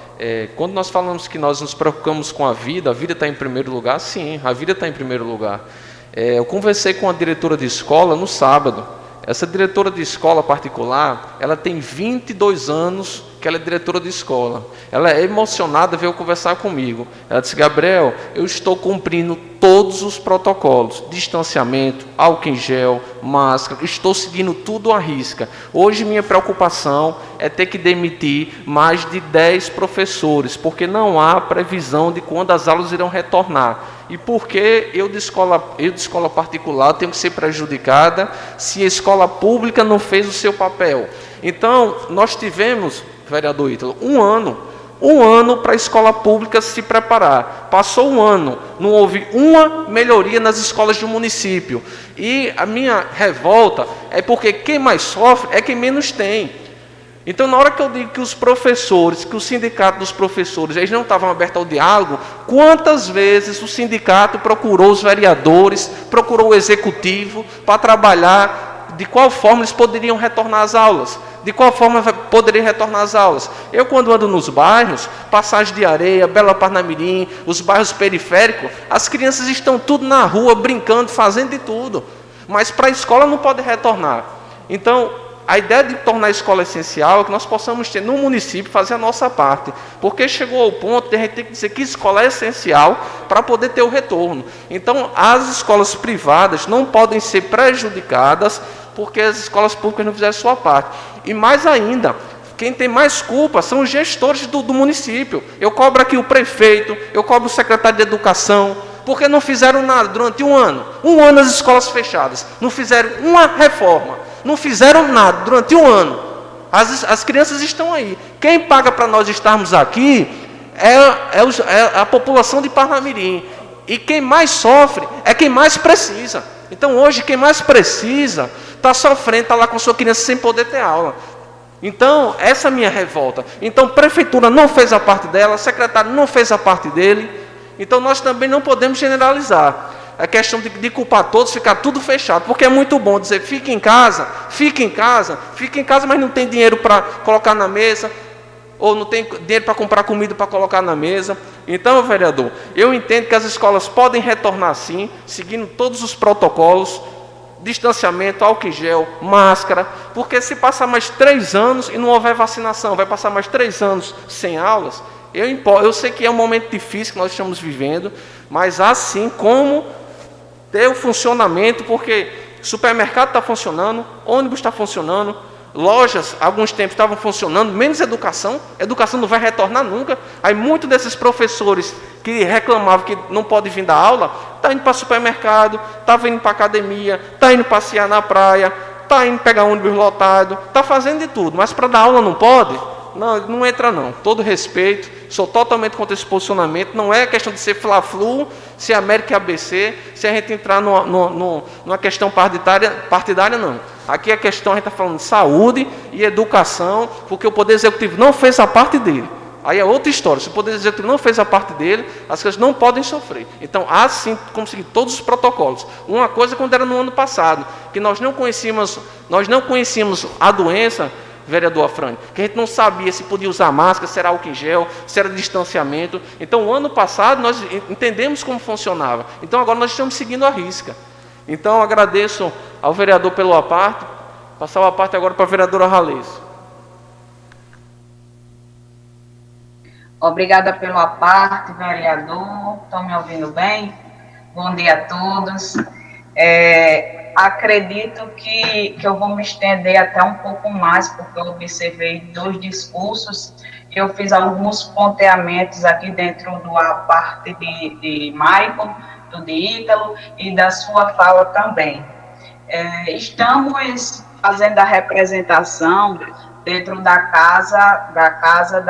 Quando nós falamos que nós nos preocupamos com a vida está em primeiro lugar? Sim, a vida está em primeiro lugar. Eu conversei com a diretora de escola no sábado. Essa diretora de escola particular, ela tem 22 anos que ela é diretora de escola. Ela é emocionada, veio conversar comigo. Ela disse: Gabriel, eu estou cumprindo todos os protocolos, distanciamento, álcool em gel, máscara, estou seguindo tudo à risca. Hoje minha preocupação é ter que demitir mais de 10 professores, porque não há previsão de quando as aulas irão retornar. E por que eu de escola particular tenho que ser prejudicada se a escola pública não fez o seu papel? Então, nós tivemos, vereador Ítalo, um ano para a escola pública se preparar. Passou um ano, não houve uma melhoria nas escolas do município. E a minha revolta é porque quem mais sofre é quem menos tem. Então, na hora que eu digo que os professores, que o sindicato dos professores, eles não estavam abertos ao diálogo, quantas vezes o sindicato procurou os vereadores, procurou o executivo para trabalhar de qual forma eles poderiam retornar às aulas? De qual forma poderiam retornar às aulas? Eu, quando ando nos bairros, Passagem de Areia, Bela Parnamirim, os bairros periféricos, as crianças estão tudo na rua, brincando, fazendo de tudo. Mas para a escola não pode retornar. Então, a ideia de tornar a escola essencial é que nós possamos ter no município, fazer a nossa parte. Porque chegou ao ponto de a gente ter que dizer que escola é essencial para poder ter o retorno. Então, as escolas privadas não podem ser prejudicadas porque as escolas públicas não fizeram a sua parte. E mais ainda, quem tem mais culpa são os gestores do município. Eu cobro aqui o prefeito, eu cobro o secretário de educação, porque não fizeram nada durante um ano. Um ano as escolas fechadas, não fizeram uma reforma. Não fizeram nada durante um ano. As crianças estão aí. Quem paga para nós estarmos aqui é a população de Parnamirim. E quem mais sofre é quem mais precisa. Então hoje quem mais precisa está sofrendo, está lá com sua criança sem poder ter aula. Então essa é a minha revolta. Então a prefeitura não fez a parte dela, o secretário não fez a parte dele. Então nós também não podemos generalizar. A questão de culpar todos, ficar tudo fechado, porque é muito bom dizer, fique em casa, mas não tem dinheiro para colocar na mesa, ou não tem dinheiro para comprar comida para colocar na mesa. Então, vereador, eu entendo que as escolas podem retornar sim, seguindo todos os protocolos, distanciamento, álcool em gel, máscara, porque se passar mais 3 anos e não houver vacinação, vai passar mais 3 anos sem aulas, eu sei que é um momento difícil que nós estamos vivendo, mas assim como ter o funcionamento, porque supermercado está funcionando, ônibus está funcionando, lojas, há alguns tempos estavam funcionando, menos educação não vai retornar nunca. Aí muitos desses professores que reclamavam que não pode vir da aula, está indo para supermercado, está indo para academia, está indo passear na praia, está indo pegar ônibus lotado, está fazendo de tudo, mas para dar aula não pode? Não, não entra não. Todo respeito, sou totalmente contra esse posicionamento. Não é questão de ser Fla-Flu, se América e ABC, se a gente entrar numa questão partidária, não. Aqui a questão, a gente está falando de saúde e educação, porque o Poder Executivo não fez a parte dele. Aí é outra história. Se o Poder Executivo não fez a parte dele, as coisas não podem sofrer. Então, há sim como seguir todos os protocolos. Uma coisa quando era no ano passado, que nós não conhecíamos a doença, vereador Afrânio, que a gente não sabia se podia usar máscara, se era álcool em gel, se era distanciamento. Então, o ano passado, nós entendemos como funcionava. Então, agora nós estamos seguindo a risca. Então, agradeço ao vereador pelo aparte. Passar o aparte agora para a vereadora Ralez. Obrigada pelo aparte, vereador. Estão me ouvindo bem? Bom dia a todos. Acredito que eu vou me estender até um pouco mais, porque eu observei 2 discursos. Eu fiz alguns ponteamentos aqui dentro do aparte de Maicon, do de Ítalo e da sua fala também. Estamos fazendo a representação dentro da casa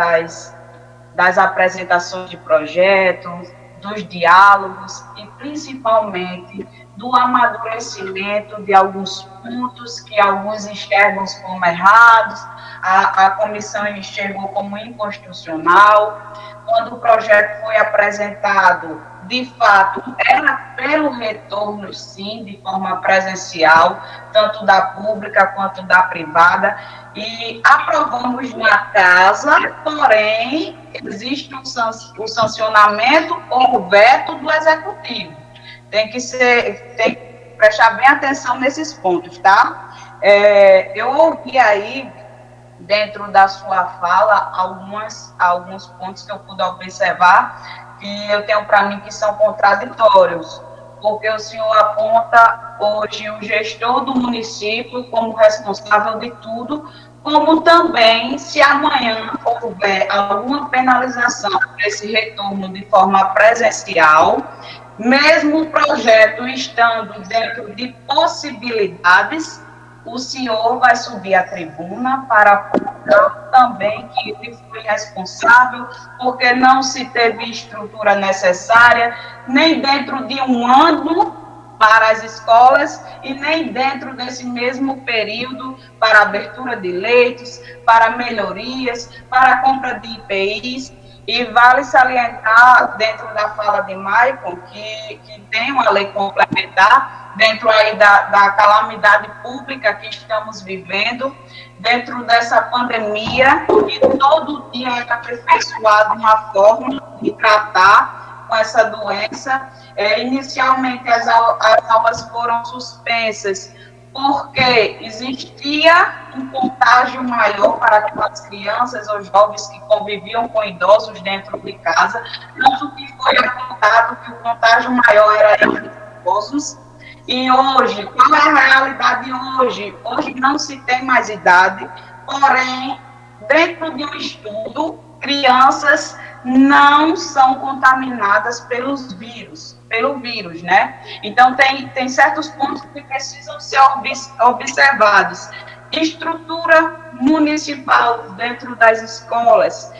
das apresentações de projetos, dos diálogos e principalmente do amadurecimento de alguns pontos que alguns enxergam como errados, a comissão enxergou como inconstitucional. Quando o projeto foi apresentado, de fato, era pelo retorno, sim, de forma presencial, tanto da pública quanto da privada, e aprovamos na casa, porém, existe o sancionamento ou o veto do executivo. Tem que prestar bem atenção nesses pontos, tá? Eu ouvi aí, dentro da sua fala, alguns pontos que eu pude observar, que eu tenho para mim que são contraditórios, porque o senhor aponta hoje o gestor do município como responsável de tudo, como também, se amanhã houver alguma penalização por esse retorno de forma presencial, mesmo o projeto estando dentro de possibilidades, o senhor vai subir à tribuna para apontar também que ele foi responsável porque não se teve estrutura necessária, nem dentro de um ano para as escolas e nem dentro desse mesmo período para abertura de leitos, para melhorias, para a compra de IPIs. E vale salientar, dentro da fala de Maicon, que tem uma lei complementar, dentro aí da calamidade pública que estamos vivendo, dentro dessa pandemia, e todo dia é aperfeiçoada uma forma de tratar com essa doença. Inicialmente, as aulas foram suspensas, porque existia um contágio maior para aquelas crianças ou jovens que conviviam com idosos dentro de casa, tanto que foi apontado que o contágio maior era entre idosos. E hoje, qual é a realidade hoje? Hoje não se tem mais idade, porém, dentro de um estudo, crianças não são contaminadas pelo vírus, né? Então, tem certos pontos que precisam ser observados. Estrutura municipal dentro das escolas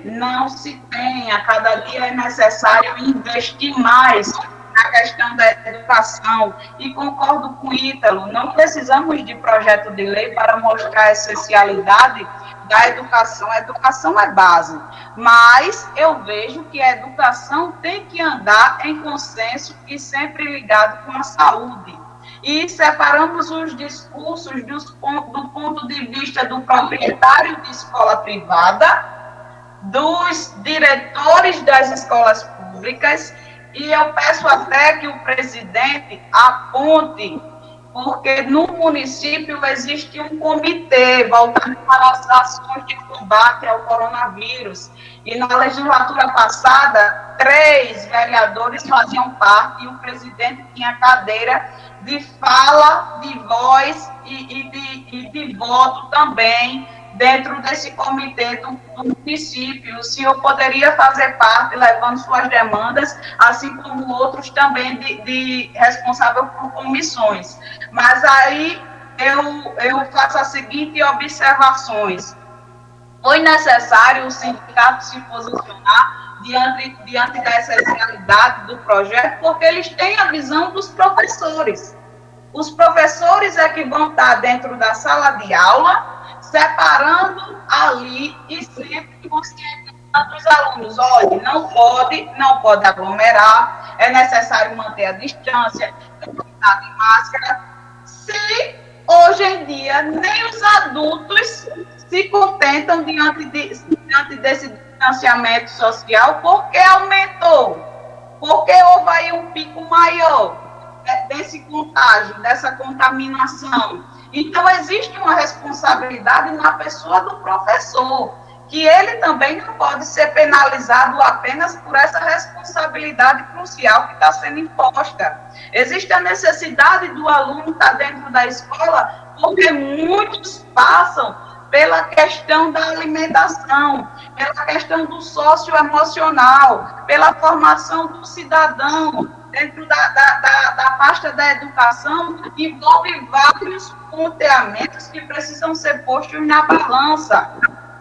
não se tem. A cada dia é necessário investir mais na questão da educação. E concordo com o Ítalo, não precisamos de projeto de lei para mostrar a essencialidade da educação. A educação é base, mas eu vejo que a educação tem que andar em consenso e sempre ligado com a saúde. E separamos os discursos do ponto de vista do proprietário de escola privada, dos diretores das escolas públicas, e eu peço até que o presidente aponte, porque no município existe um comitê voltado para as ações de combate ao coronavírus. E na legislatura passada, 3 vereadores faziam parte e o presidente tinha cadeira de fala, de voz e de voto também dentro desse comitê do município. O senhor poderia fazer parte, levando suas demandas, assim como outros também de responsável por comissões. Mas aí eu faço as seguintes observações. Foi necessário o sindicato se posicionar diante da essencialidade do projeto, porque eles têm a visão dos professores. Os professores é que vão estar dentro da sala de aula, separando ali e sempre conscientizando os alunos. Olha, não pode aglomerar, é necessário manter a distância, estar de máscara. Se hoje em dia nem os adultos se contentam diante desse distanciamento social, porque aumentou, porque houve aí um pico maior desse contágio, dessa contaminação. Então, existe uma responsabilidade na pessoa do professor, que ele também não pode ser penalizado apenas por essa responsabilidade crucial que está sendo imposta. Existe a necessidade do aluno estar dentro da escola, porque muitos passam pela questão da alimentação, pela questão do socioemocional, pela formação do cidadão. Dentro da pasta da educação, envolve vários ponteamentos que precisam ser postos na balança.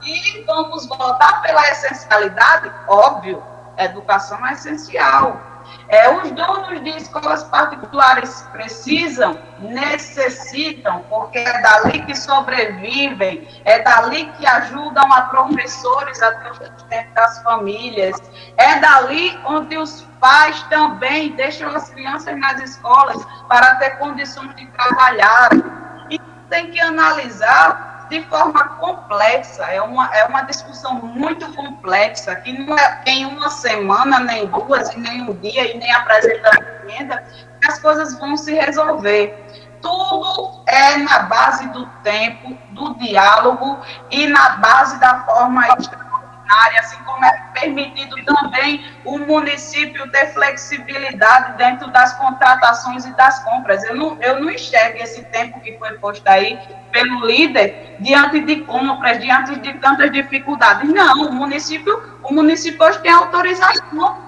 E vamos votar pela essencialidade? Óbvio, a educação é essencial. Os donos de escolas particulares precisam, necessitam, porque é dali que sobrevivem, é dali que ajudam a professores a ter o sustento das famílias, é dali onde os pais também deixam as crianças nas escolas para ter condições de trabalhar. E tem que analisar de forma complexa, é uma discussão muito complexa, que não é em uma semana, nem duas, nem um dia, e nem apresentando emenda, que as coisas vão se resolver. Tudo é na base do tempo, do diálogo e na base da forma extraordinária, assim como é permitido também o município ter flexibilidade dentro das contratações e das compras. Eu não enxergo esse tempo que foi posto aí pelo líder diante de compras, diante de tantas dificuldades. Não, o município hoje tem autorização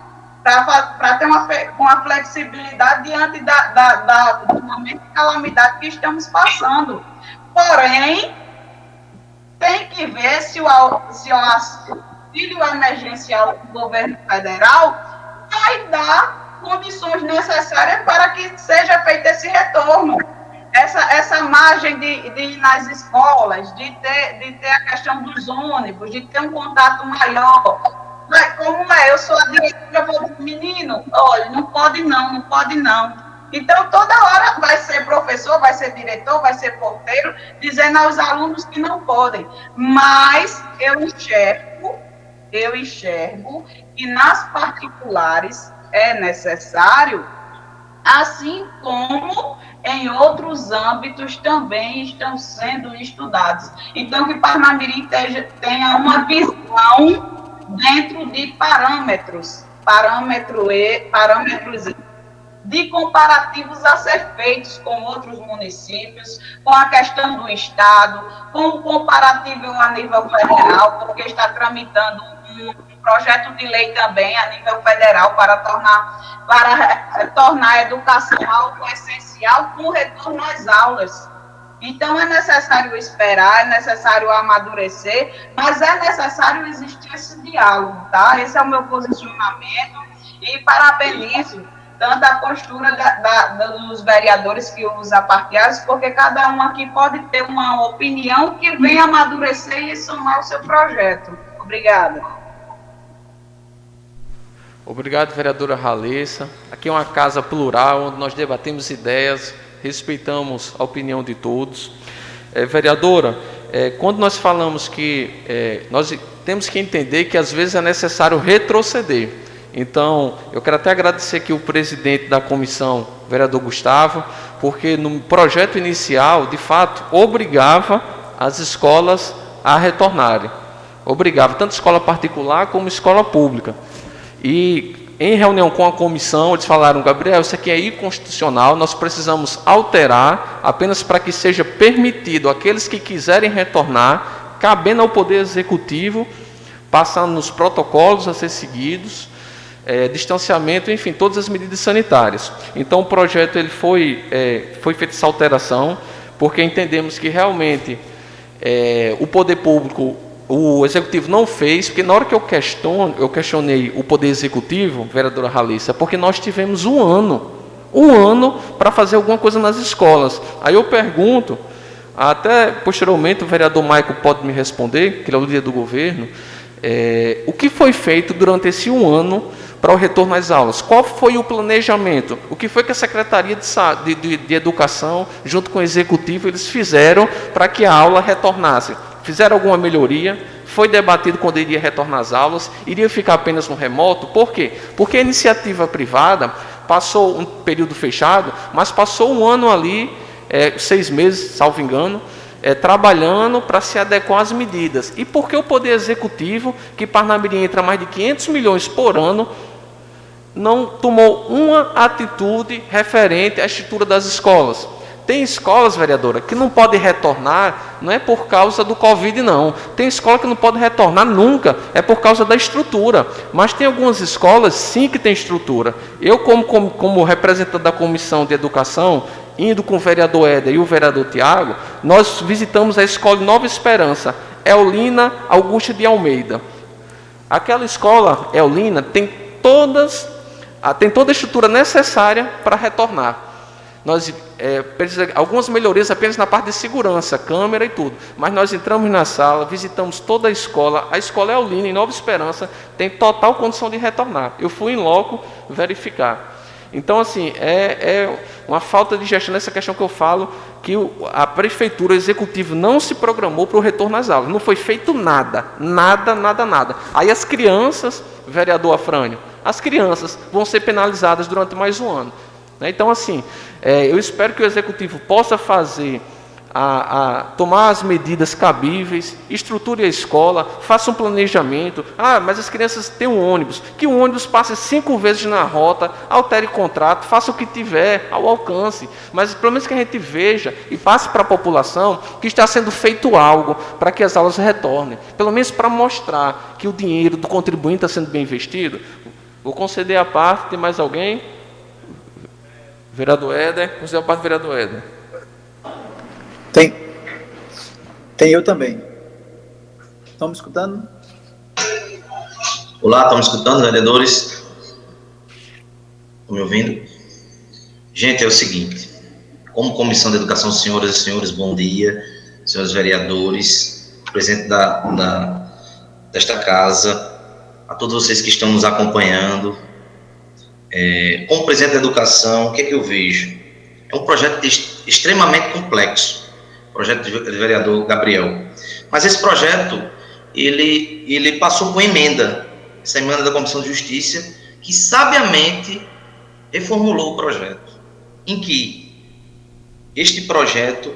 para ter uma flexibilidade diante do momento de calamidade que estamos passando. Porém, tem que ver se o auxílio emergencial do governo federal vai dar condições necessárias para que seja feito esse retorno. Essa margem de ir nas escolas, de ter a questão dos ônibus, de ter um contato maior. Mas como eu sou a diretora, vou dizer, menino, olha, não pode não. Então, toda hora vai ser professor, vai ser diretor, vai ser porteiro, dizendo aos alunos que não podem. Mas eu enxergo que nas particulares é necessário, assim como em outros âmbitos também estão sendo estudados. Então, que Parnamirim tenha uma visão dentro de parâmetros de comparativos a ser feitos com outros municípios, com a questão do Estado, com o comparativo a nível federal, porque está tramitando um projeto de lei também a nível federal para tornar a educação algo essencial com retorno às aulas. Então, é necessário esperar, é necessário amadurecer, mas é necessário existir esse diálogo, tá? Esse é o meu posicionamento e parabenizo tanto a postura dos vereadores que os apartiados, porque cada um aqui pode ter uma opinião que venha amadurecer e somar o seu projeto. Obrigada. Obrigado, vereadora Halessa. Aqui é uma casa plural, onde nós debatemos ideias, respeitamos a opinião de todos. Vereadora, quando nós falamos que nós temos que entender que às vezes é necessário retroceder. Então, eu quero até agradecer aqui o presidente da comissão, o vereador Gustavo, porque no projeto inicial, de fato, obrigava as escolas a retornarem. Obrigava, tanto escola particular como escola pública. E em reunião com a comissão, eles falaram, Gabriel, isso aqui é inconstitucional, nós precisamos alterar apenas para que seja permitido aqueles que quiserem retornar, cabendo ao Poder Executivo, passando nos protocolos a ser seguidos, distanciamento, enfim, todas as medidas sanitárias. Então o projeto ele foi feita essa alteração, porque entendemos que realmente o poder público, o executivo não fez, porque na hora que eu questionei o poder executivo, vereadora Halissa, porque nós tivemos um ano para fazer alguma coisa nas escolas. Aí eu pergunto, até posteriormente o vereador Maico pode me responder, que ele é o líder do governo, o que foi feito durante esse um ano para o retorno às aulas? Qual foi o planejamento? O que foi que a Secretaria de Educação, junto com o Executivo, eles fizeram para que a aula retornasse? Fizeram alguma melhoria? Foi debatido quando iria retornar às aulas? Iria ficar apenas no remoto? Por quê? Porque a iniciativa privada passou um período fechado, mas passou um ano ali, 6 meses, salvo engano, trabalhando para se adequar às medidas. E por que o Poder Executivo, que Parnamirim entra mais de 500 milhões por ano, não tomou uma atitude referente à estrutura das escolas? Tem escolas, vereadora, que não podem retornar, não é por causa do Covid, não. Tem escola que não pode retornar nunca, é por causa da estrutura. Mas tem algumas escolas, sim, que tem estrutura. Eu, como representante da Comissão de Educação, indo com o vereador Éder e o vereador Tiago, nós visitamos a escola Nova Esperança, Eulina Augusta de Almeida. Aquela escola, Eulina, tem toda a estrutura necessária para retornar. Nós precisamos algumas melhorias apenas na parte de segurança, câmera e tudo. Mas nós entramos na sala, visitamos toda a escola Eulina, em Nova Esperança, tem total condição de retornar. Eu fui em loco verificar. Então, assim, é uma falta de gestão nessa questão que eu falo, que a prefeitura, o executivo, não se programou para o retorno às aulas. Não foi feito nada. Aí as crianças, vereador Afrânio, as crianças vão ser penalizadas durante mais um ano. Então, assim, eu espero que o executivo possa tomar as medidas cabíveis, estruture a escola, faça um planejamento. Mas as crianças têm um ônibus, que o ônibus passe 5 vezes na rota, altere contrato, faça o que tiver ao alcance, mas pelo menos que a gente veja e passe para a população que está sendo feito algo para que as aulas retornem, pelo menos para mostrar que o dinheiro do contribuinte está sendo bem investido. Vou conceder a parte. Tem mais alguém? Vereador Éder, conceder a parte do vereador Éder. Tem eu também. Estão me escutando? Olá, estão me escutando, vereadores? Estão me ouvindo? Gente, é o seguinte, como Comissão de Educação, senhoras e senhores, bom dia, senhores vereadores, presidente desta casa, a todos vocês que estão nos acompanhando. Como presidente da Educação, o que é que eu vejo? É um projeto extremamente complexo, projeto do vereador Gabriel. Mas esse projeto, ele passou por emenda, essa emenda da Comissão de Justiça, que sabiamente reformulou o projeto, em que este projeto,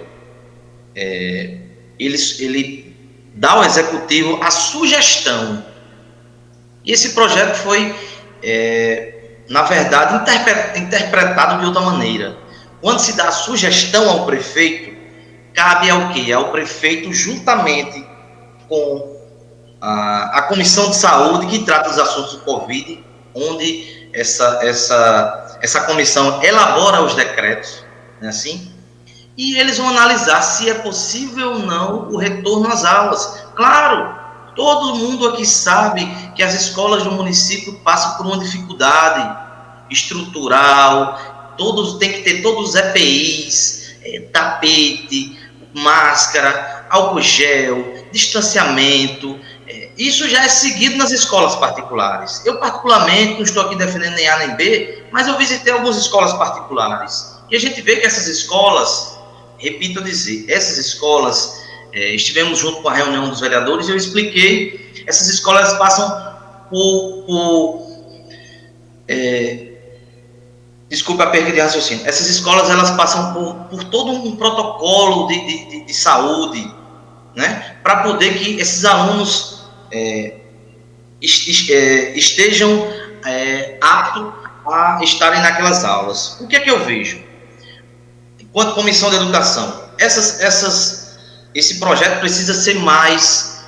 ele dá ao Executivo a sugestão. E esse projeto foi, na verdade, interpretado de outra maneira. Quando se dá a sugestão ao prefeito, cabe ao quê? Ao prefeito, juntamente com a Comissão de Saúde, que trata dos assuntos do Covid, onde essa comissão elabora os decretos, não é assim? E eles vão analisar se é possível ou não o retorno às aulas. Claro, todo mundo aqui sabe que as escolas do município passam por uma dificuldade estrutural, tem que ter todos os EPIs, tapete, máscara, álcool gel, distanciamento. Isso já é seguido nas escolas particulares. Eu, particularmente, não estou aqui defendendo nem A nem B, mas eu visitei algumas escolas particulares. E a gente vê que essas escolas, repito a dizer, essas escolas, estivemos junto com a reunião dos vereadores e eu expliquei, essas escolas passam desculpa a perda de raciocínio. Essas escolas, elas passam por todo um protocolo de saúde, né, para poder que esses alunos estejam aptos a estarem naquelas aulas. O que é que eu vejo? Enquanto Comissão de Educação, essas esse projeto precisa ser mais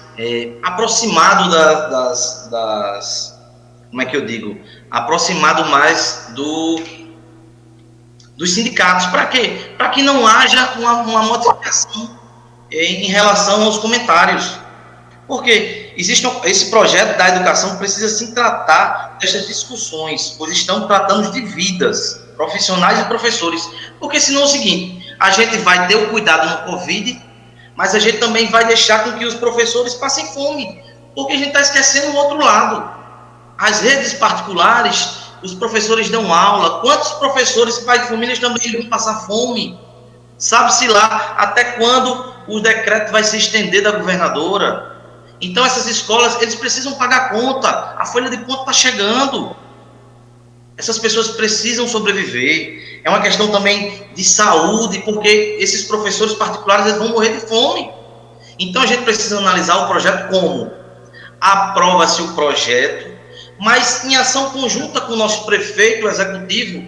aproximado como é que eu digo? Aproximado mais dos sindicatos. Para quê? Para que não haja uma modificação em relação aos comentários. Porque esse projeto da educação precisa se tratar dessas discussões, pois estão tratando de vidas, profissionais e professores. Porque senão é o seguinte, a gente vai ter o cuidado no Covid, mas a gente também vai deixar com que os professores passem fome, porque a gente está esquecendo o outro lado. As redes particulares, os professores dão aula. Quantos professores, pais de famílias, também vão passar fome? Sabe-se lá até quando o decreto vai se estender da governadora. Então, essas escolas, eles precisam pagar conta. A folha de conta está chegando. Essas pessoas precisam sobreviver. É uma questão também de saúde, porque esses professores particulares, eles vão morrer de fome. Então, a gente precisa analisar o projeto como aprova-se o projeto, mas em ação conjunta com o nosso prefeito, o executivo,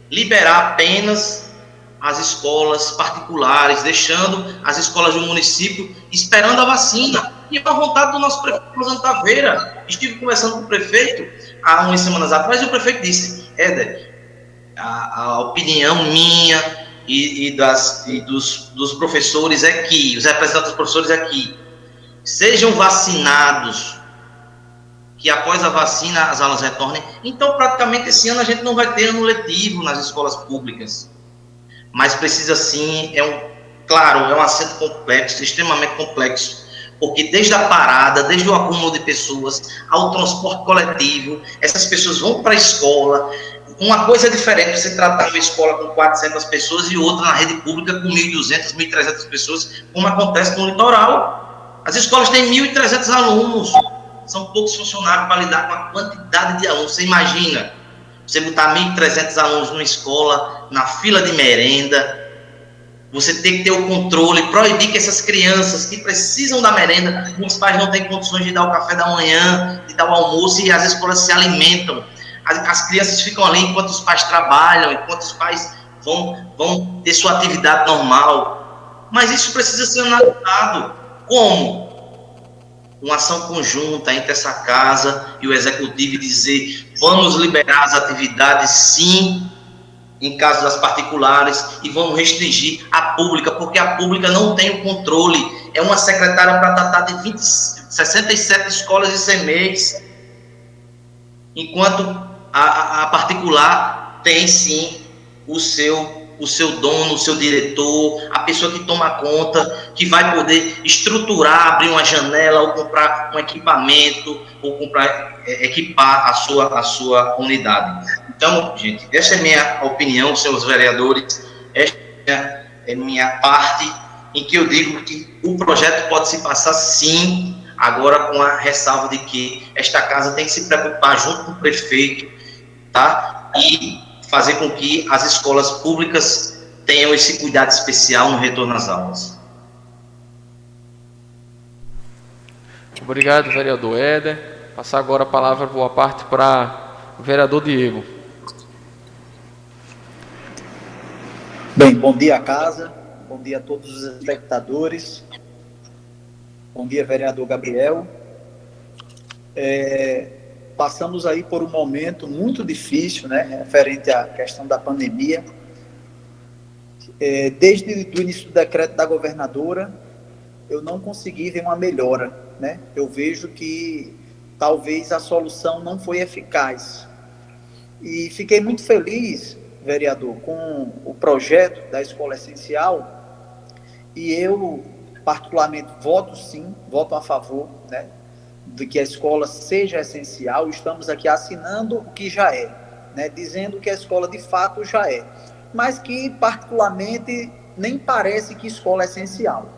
liberar apenas as escolas particulares, deixando as escolas do município esperando a vacina. E a vontade do nosso prefeito, Rosano Taveira. Estive conversando com o prefeito há umas semanas atrás, e o prefeito disse: Éder, a opinião minha e dos professores é que, os representantes dos professores é que sejam vacinados, que após a vacina as aulas retornem. Então, praticamente, esse ano a gente não vai ter ano letivo nas escolas públicas. Mas precisa sim, claro, é um assunto complexo, extremamente complexo, porque desde a parada, desde o acúmulo de pessoas, ao transporte coletivo, essas pessoas vão para a escola. Uma coisa é diferente você tratar uma escola com 400 pessoas e outra na rede pública com 1.200, 1.300 pessoas, como acontece no litoral. As escolas têm 1.300 alunos, são poucos funcionários para lidar com a quantidade de alunos. Você imagina, você botar 1.300 alunos numa escola, na fila de merenda, você tem que ter o controle, proibir que essas crianças que precisam da merenda, os pais não têm condições de dar o café da manhã, de dar o almoço, e as escolas se alimentam. As crianças ficam ali enquanto os pais trabalham, enquanto os pais vão ter sua atividade normal. Mas isso precisa ser analisado. Como? Uma ação conjunta entre essa casa e o executivo e dizer: vamos liberar as atividades, sim, em caso das particulares, e vamos restringir a pública, porque a pública não tem o controle. É uma secretária para tratar de 67 escolas e CMEs, enquanto a particular tem sim o seu dono, o seu diretor, a pessoa que toma conta, que vai poder estruturar, abrir uma janela, ou comprar um equipamento, ou equipar a sua unidade. Então, gente, essa é a minha opinião, senhores vereadores, esta é a minha parte, em que eu digo que o projeto pode se passar sim, agora com a ressalva de que esta casa tem que se preocupar junto com o prefeito, tá? E fazer com que as escolas públicas tenham esse cuidado especial no retorno às aulas. Obrigado, vereador Éder. Passar agora a palavra, boa parte, para o vereador Diego. Bem, bom dia à casa, bom dia a todos os espectadores, bom dia, vereador Gabriel. Passamos aí por um momento muito difícil, né, referente à questão da pandemia. Desde o início do decreto da governadora, eu não consegui ver uma melhora, né? Eu vejo que talvez a solução não foi eficaz. E fiquei muito feliz, vereador, com o projeto da Escola Essencial, e eu, particularmente, voto a favor, né, de que a escola seja essencial. Estamos aqui assinando o que já é, né, dizendo que a escola de fato já é, mas que particularmente nem parece que escola é essencial.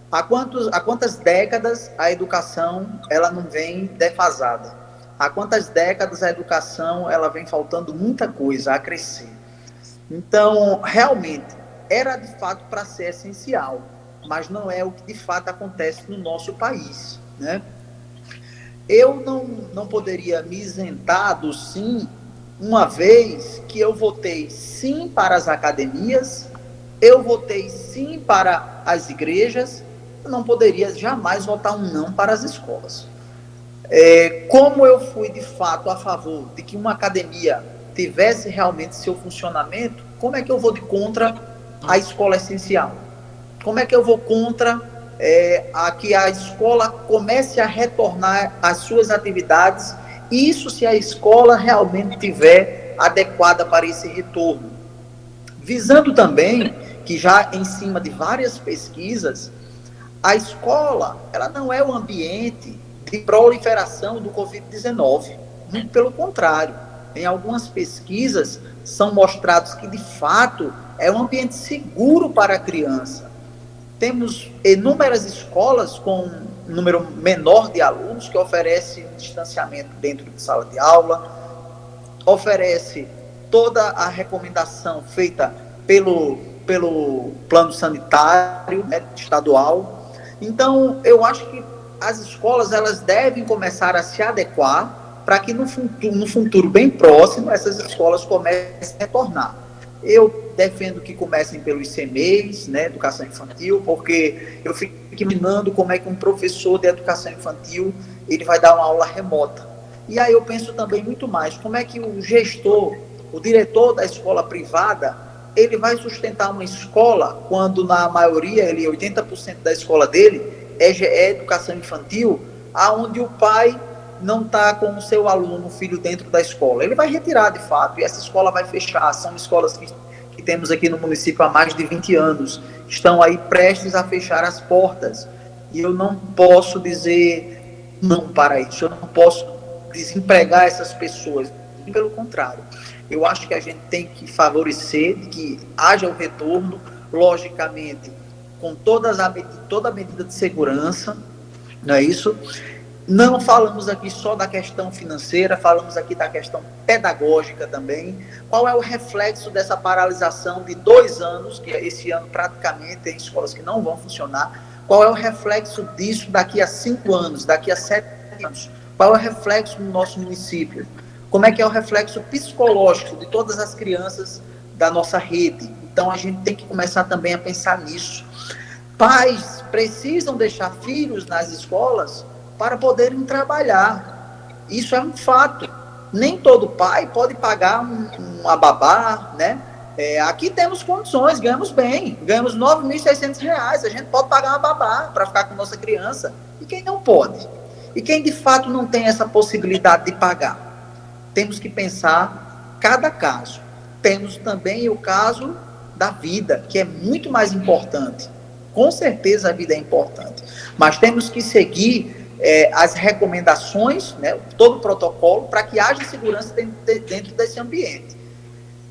Há quantas décadas a educação ela não vem defasada? Há quantas décadas a educação ela vem faltando muita coisa a crescer? Então, realmente, era de fato para ser essencial, mas não é o que de fato acontece no nosso país, né? Eu não poderia me isentar do sim, uma vez que eu votei sim para as academias, eu votei sim para as igrejas, eu não poderia jamais votar um não para as escolas. Como eu fui, de fato, a favor de que uma academia tivesse realmente seu funcionamento, como é que eu vou de contra a escola essencial? Como é que eu vou contra a que a escola comece a retornar às suas atividades, isso se a escola realmente tiver adequada para esse retorno? Visando também que já em cima de várias pesquisas, a escola ela não é o ambiente de proliferação do Covid-19, muito pelo contrário. Em algumas pesquisas são mostrados que, de fato, é um ambiente seguro para a criança. Temos inúmeras escolas com um número menor de alunos que oferecem um distanciamento dentro de sala de aula, oferece toda a recomendação feita pelo plano sanitário, né, estadual. Então, eu acho que as escolas elas devem começar a se adequar para que no futuro bem próximo essas escolas comecem a retornar. Eu defendo que comecem pelos CMEs, né, educação infantil, porque eu fico imaginando como é que um professor de educação infantil ele vai dar uma aula remota. E aí eu penso também muito mais, como é que o gestor, o diretor da escola privada, ele vai sustentar uma escola quando na maioria, 80% da escola dele é educação infantil, aonde o pai não está com o seu aluno, o filho dentro da escola. Ele vai retirar de fato, e essa escola vai fechar. São escolas que temos aqui no município há mais de 20 anos, estão aí prestes a fechar as portas. E eu não posso dizer não para isso, eu não posso desempregar essas pessoas. Pelo contrário, eu acho que a gente tem que favorecer que haja o retorno, logicamente, com toda a medida de segurança, não é isso? Não falamos aqui só da questão financeira, falamos aqui da questão pedagógica também. Qual é o reflexo dessa paralisação de 2 anos, que esse ano praticamente tem escolas que não vão funcionar? Qual é o reflexo disso daqui a 5 anos, daqui a 7 anos? Qual é o reflexo no nosso município? Como é que é o reflexo psicológico de todas as crianças da nossa rede? Então a gente tem que começar também a pensar nisso. Pais precisam deixar filhos nas escolas para poderem trabalhar. Isso é um fato. Nem todo pai pode pagar uma babá, né? Aqui temos condições, ganhamos bem, ganhamos R$ 9.600. A gente pode pagar uma babá para ficar com nossa criança. E quem não pode? E quem de fato não tem essa possibilidade de pagar? Temos que pensar cada caso. Temos também o caso da vida, que é muito mais importante. Com certeza a vida é importante, mas temos que seguir as recomendações, né, todo o protocolo, para que haja segurança dentro desse ambiente.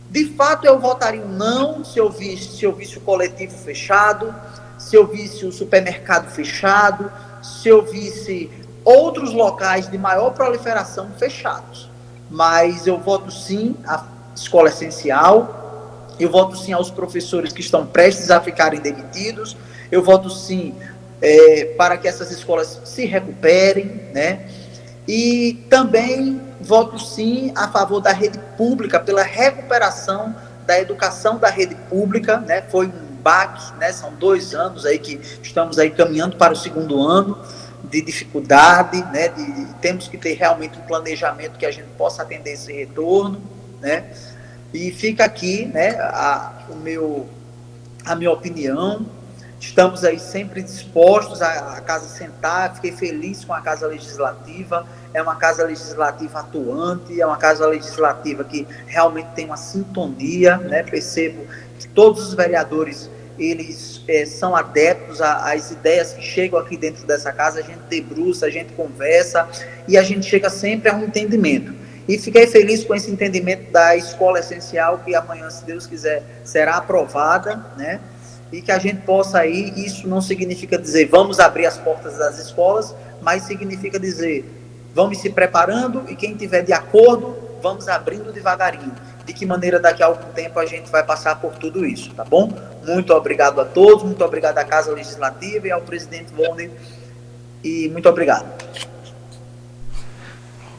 De fato, eu votaria um não se eu visse o coletivo fechado, se eu visse o supermercado fechado, se eu visse outros locais de maior proliferação fechados. Mas eu voto sim à escola essencial, eu voto sim aos professores que estão prestes a ficarem demitidos, eu voto sim para que essas escolas se recuperem, né? E também voto sim a favor da rede pública, pela recuperação da educação da rede pública, né? Foi um baque, né? São 2 anos aí que estamos aí caminhando para o 2º ano de dificuldade, né? Temos que ter realmente um planejamento que a gente possa atender esse retorno, né? E fica aqui, né, a minha opinião. Estamos aí sempre dispostos a casa sentar. Fiquei feliz com a Casa Legislativa. É uma Casa Legislativa atuante, é uma Casa Legislativa que realmente tem uma sintonia, né? Percebo que todos os vereadores, eles são adeptos às ideias que chegam aqui dentro dessa casa. A gente debruça, a gente conversa e a gente chega sempre a um entendimento. E fiquei feliz com esse entendimento da escola essencial, que amanhã, se Deus quiser, será aprovada, né? E que a gente possa aí, isso não significa dizer vamos abrir as portas das escolas, mas significa dizer vamos se preparando e quem tiver de acordo, vamos abrindo devagarinho. De que maneira daqui a algum tempo a gente vai passar por tudo isso, tá bom? Muito obrigado a todos, muito obrigado à Casa Legislativa e ao presidente Volney, e muito obrigado.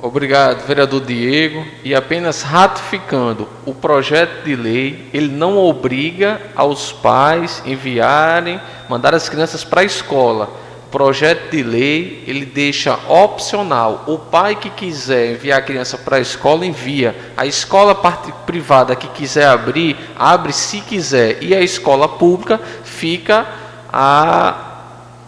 Obrigado, vereador Diego. E apenas ratificando, o projeto de lei, ele não obriga aos pais enviarem, mandar as crianças para a escola. O projeto de lei, ele deixa opcional. O pai que quiser enviar a criança para a escola, envia. A escola privada que quiser abrir, abre se quiser. E a escola pública fica a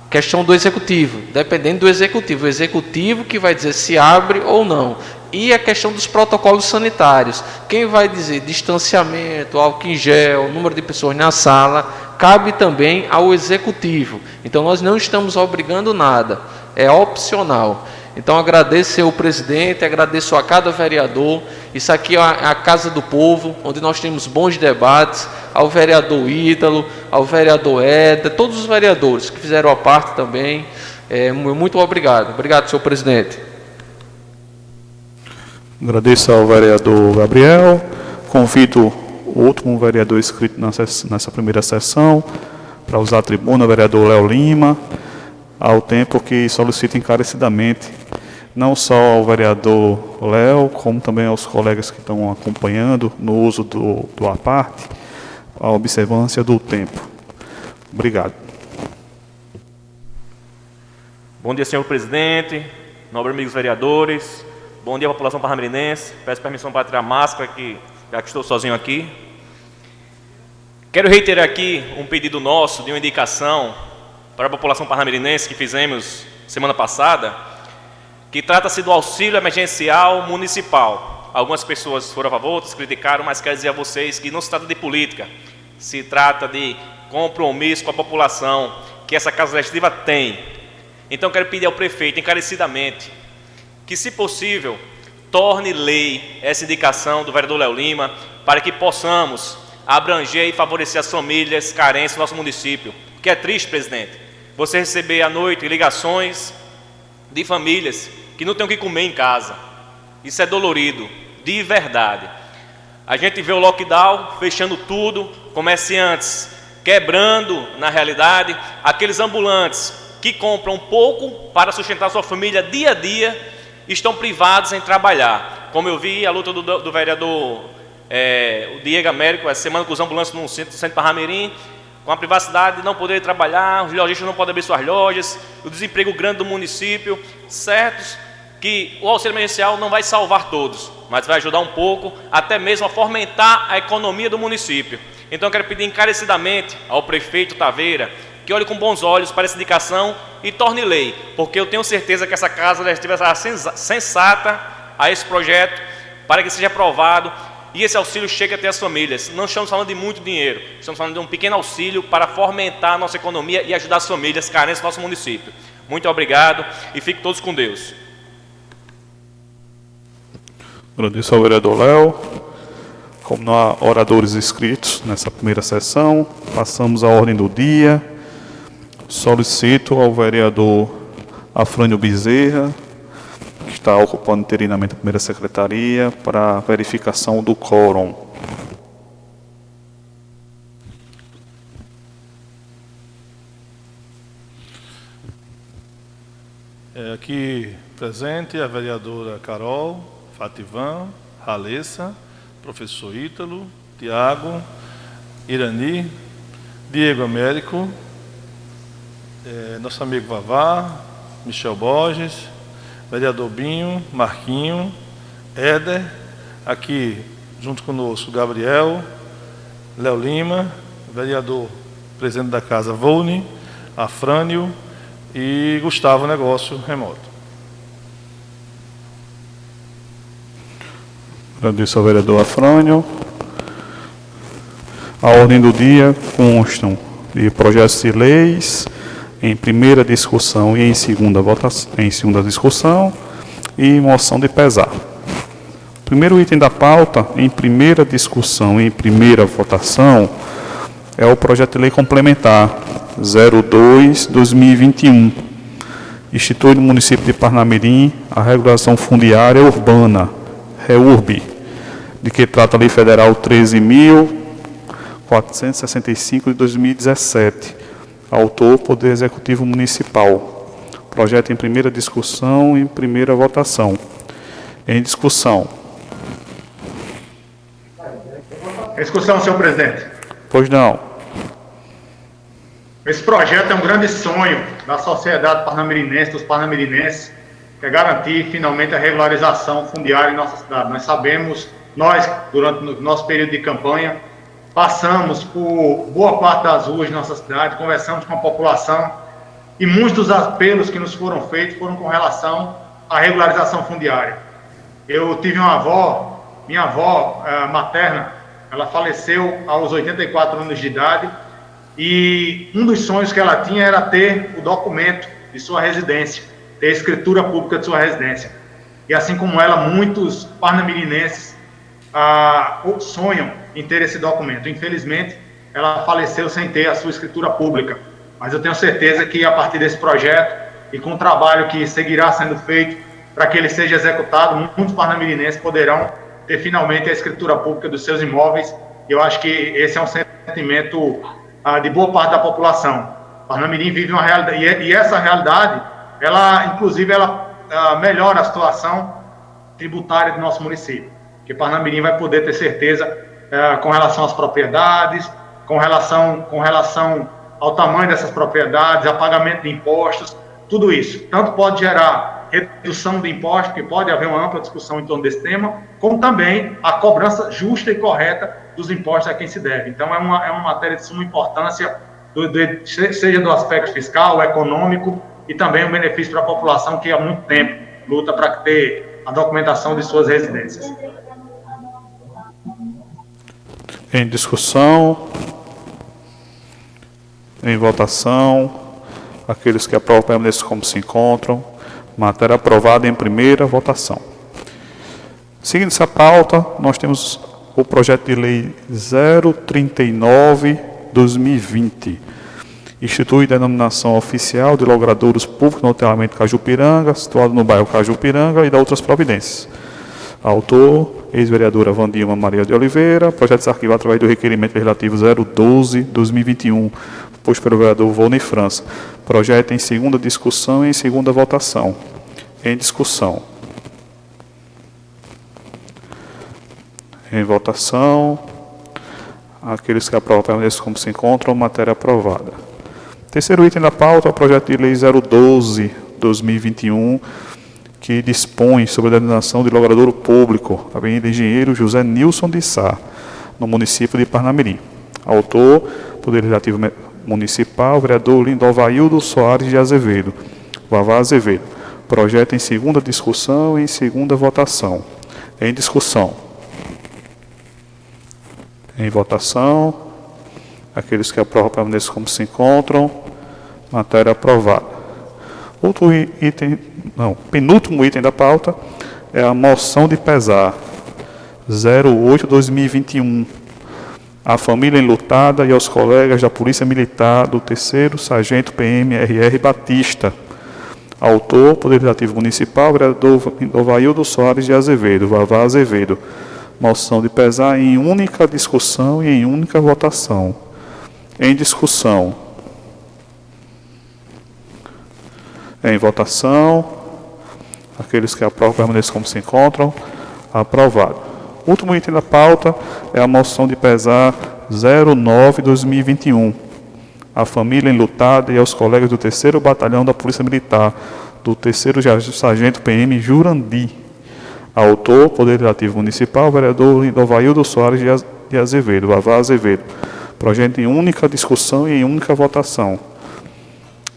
questão do executivo, dependendo do executivo. O executivo que vai dizer se abre ou não. E a questão dos protocolos sanitários. Quem vai dizer distanciamento, álcool em gel, número de pessoas na sala, cabe também ao executivo. Então nós não estamos obrigando nada, é opcional. Então agradeço, senhor presidente, agradeço a cada vereador. Isso aqui é a Casa do Povo, onde nós temos bons debates, ao vereador Ítalo, ao vereador Éder, todos os vereadores que fizeram a parte também. Muito obrigado. Obrigado, senhor presidente. Agradeço ao vereador Gabriel. Convido o último vereador inscrito nessa primeira sessão para usar a tribuna, o vereador Léo Lima, ao tempo que solicito encarecidamente, não só ao vereador Léo, como também aos colegas que estão acompanhando no uso do à parte, a observância do tempo. Obrigado. Bom dia, senhor presidente, nobres amigos vereadores, bom dia, população parnamirense. Peço permissão para tirar a máscara, já que estou sozinho aqui. Quero reiterar aqui um pedido nosso de uma indicação para a população parnamirense que fizemos semana passada, que trata-se do auxílio emergencial municipal. Algumas pessoas foram a favor, outras criticaram, mas quero dizer a vocês que não se trata de política, se trata de compromisso com a população que essa Casa Legislativa tem. Então quero pedir ao prefeito encarecidamente que, se possível, torne lei essa indicação do vereador Léo Lima, para que possamos abranger e favorecer as famílias carentes do nosso município. Que é triste, presidente, você receber à noite ligações de famílias que não têm o que comer em casa. Isso é dolorido, de verdade. A gente vê o lockdown fechando tudo, comerciantes quebrando, na realidade, aqueles ambulantes que compram pouco para sustentar sua família dia a dia, estão privados em trabalhar. Como eu vi a luta do vereador o Diego Américo, essa semana, com os ambulantes no centro Parnamirim, com a privacidade de não poder trabalhar, os lojistas não podem abrir suas lojas, o desemprego grande do município, certos que o auxílio emergencial não vai salvar todos, mas vai ajudar um pouco, até mesmo a fomentar a economia do município. Então eu quero pedir encarecidamente ao prefeito Taveira que olhe com bons olhos para essa indicação e torne lei, porque eu tenho certeza que essa Casa Legislativa será sensata a esse projeto, para que seja aprovado e esse auxílio chegue até as famílias. Não estamos falando de muito dinheiro, estamos falando de um pequeno auxílio para fomentar a nossa economia e ajudar as famílias carentes do nosso município. Muito obrigado e fiquem todos com Deus. Agradeço ao vereador Léo. Como não há oradores inscritos nessa primeira sessão, passamos à ordem do dia. Solicito ao vereador Afrânio Bezerra, que está ocupando interinamente a primeira secretaria, para a verificação do quórum. Aqui presente a vereadora Carol, Fativan, Ralessa, professor Ítalo, Tiago, Irani, Diego Américo, nosso amigo Vavá, Michel Borges, vereador Binho, Marquinho, Éder, aqui junto conosco Gabriel, Léo Lima, vereador presidente da casa Volney, Afrânio e Gustavo Negócio Remoto. Agradeço ao vereador Afrânio. A ordem do dia constam de projetos de leis em primeira discussão e em segunda discussão e moção de pesar. Primeiro item da pauta, em primeira discussão e em primeira votação, é o projeto de lei complementar 02/2021. Institui no município de Parnamirim a regulação fundiária urbana, REURB, de que trata a Lei Federal 13.465 de 2017. Autor, Poder Executivo Municipal. Projeto em primeira discussão e em primeira votação. Em discussão. Em discussão, senhor presidente. Pois não. Esse projeto é um grande sonho da sociedade parnamirinense, dos parnamirinenses, que é garantir finalmente a regularização fundiária em nossa cidade. Nós sabemos, durante o nosso período de campanha, passamos por boa parte das ruas de nossa cidade, conversamos com a população e muitos dos apelos que nos foram feitos foram com relação à regularização fundiária. Eu tive uma avó, minha avó materna, ela faleceu aos 84 anos de idade e um dos sonhos que ela tinha era ter o documento de sua residência, ter a escritura pública de sua residência. E assim como ela, muitos parnamirinenses sonham em ter esse documento. Infelizmente, ela faleceu sem ter a sua escritura pública. Mas eu tenho certeza que a partir desse projeto e com o trabalho que seguirá sendo feito para que ele seja executado, muitos parnamirinenses poderão ter finalmente a escritura pública dos seus imóveis. E eu acho que esse é um sentimento de boa parte da população. Parnamirim vive uma realidade, e essa realidade, inclusive, melhora a situação tributária do nosso município, que Parnamirim vai poder ter certeza com relação às propriedades, com relação ao tamanho dessas propriedades, a pagamento de impostos, tudo isso. Tanto pode gerar redução de impostos, que pode haver uma ampla discussão em torno desse tema, como também a cobrança justa e correta dos impostos a quem se deve. Então, é uma matéria de suma importância, seja do aspecto fiscal, econômico, e também um benefício para a população que há muito tempo luta para ter a documentação de suas residências. Em discussão. Em votação. Aqueles que aprovam permaneçam como se encontram. Matéria aprovada em primeira votação. Seguindo essa pauta, nós temos o projeto de lei 039/2020. Institui denominação oficial de logradouros públicos no loteamento Cajupiranga, situado no bairro Cajupiranga, e da outras providências. Autor, ex-vereadora Vandilma Maria de Oliveira. Projeto se arquiva através do requerimento legislativo 012/2021, posto pelo vereador Volney França. Projeto em segunda discussão e em segunda votação. Em discussão. Em votação. Aqueles que aprovam permaneçam como se encontram. Matéria aprovada. Terceiro item da pauta é o projeto de lei 012/2021, que dispõe sobre a denominação de logradouro público, Avenida Engenheiro José Nilson de Sá, no município de Parnamirim. Autor, Poder Legislativo Municipal, vereador Lindovaildo Soares de Azevedo, Vavá Azevedo. Projeto em segunda discussão e em segunda votação. Em discussão. Em votação. Aqueles que aprovam permaneçam como se encontram. Matéria aprovada. Penúltimo item da pauta é a moção de pesar 08/2021. À família enlutada e aos colegas da Polícia Militar do 3º Sargento PM RR Batista. Autor, Poder Legislativo Municipal, vereador Lindovaildo Soares de Azevedo, Vavá Azevedo. Moção de pesar em única discussão e em única votação. Em discussão. Em votação. Aqueles que aprovam permaneçam como se encontram. Aprovado. Último item da pauta é a moção de pesar 09/2021. À família enlutada e aos colegas do 3º Batalhão da Polícia Militar, do 3º Sargento PM Jurandi. Autor, Poder Legislativo Municipal, vereador Lindovaildo Soares de Azevedo, Vavá Azevedo. Projeto em única discussão e em única votação.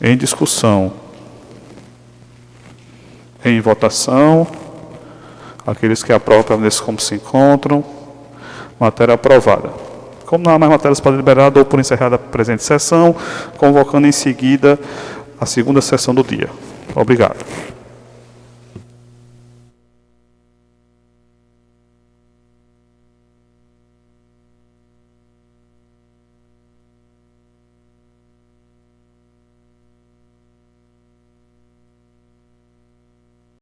Em discussão. Em votação. Aqueles que aprovam permaneçam como se encontram. Matéria aprovada. Como não há mais matérias para deliberar, dou por encerrada a presente sessão, convocando em seguida a segunda sessão do dia. Obrigado.